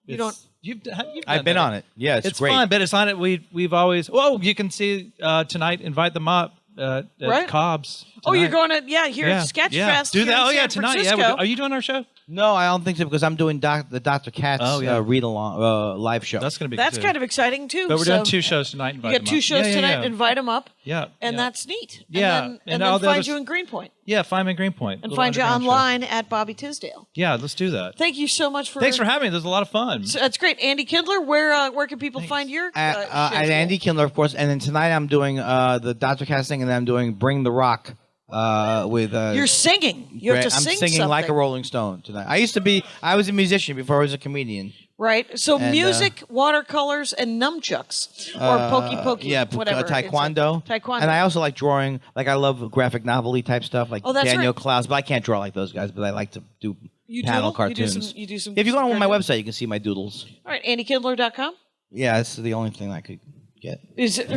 You don't-
You've
I've been on it. Yeah, it's great.
fun, but it's on it. We've always. Oh, you can see tonight. Invite them up at
Right.
Cobb's.
Oh, you're
tonight.
going to here at Sketchfest.
Yeah. Do
here
that.
in
Oh yeah,
San
tonight.
Francisco.
Yeah. Are you doing our show?
No, I don't think so because I'm doing the Dr. Katz read along live show.
That's gonna be.
That's
good.
kind of exciting too.
But we're doing
So
2 shows tonight.
You
Invite
got
them
2
up.
shows
Yeah,
tonight.
Yeah.
Invite them up.
Yeah.
And
yeah.
that's neat.
Yeah.
And
And
then
all the
find
others-
you in Greenpoint.
Yeah, find me in Greenpoint.
And
Little
find you
underground show.
online at Bobby Tisdale.
Yeah, let's do that.
Thank you so much for.
Thanks for having me. This is a lot of fun.
That's great, Andy Kindler. Where can people find your?
At
schedule?
Andy Kindler, of course. And then tonight I'm doing the Dr. Katz thing, and then I'm doing Bring the Rock with.
You're singing. You have to
I'm
sing
singing
something.
like a Rolling Stone tonight. I was a musician before I was a comedian.
Right. So
And,
music, watercolors, and nunchucks or pokey pokey.
Yeah,
whatever.
taekwondo.
Taekwondo.
And I also like drawing. Like I love graphic novel-y type stuff, like
Oh, that's
Daniel
right.
Klaus. But I can't draw like those guys. But I like to do
You
panel
doodle? You do
cartoons.
some- you do some-
If you go
some
on my
cartoons?
website, you can see my doodles.
All right, AndyKindler.com.
Yeah, that's the only thing I could get.
Is it?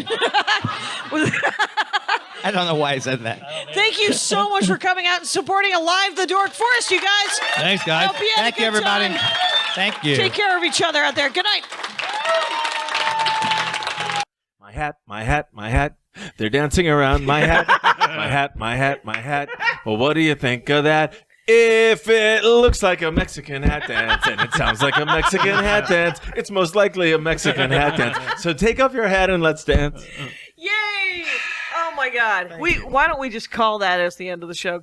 I don't know why I said that.
Thank you so much for coming out and supporting Alive the Dork Forest, you guys.
Thanks, guys.
Hope you had a
Thank you,
good
everybody.
time.
Thank you.
Take care of each other out there. Good night.
My hat, my hat, my hat. They're dancing around my hat. My hat, my hat, my hat. Well, what do you think of that? If it looks like a Mexican hat dance and it sounds like a Mexican hat dance, it's most likely a Mexican hat dance. So take off your hat and let's dance.
Yay! Oh my God. Why don't we just call that as the end of the show?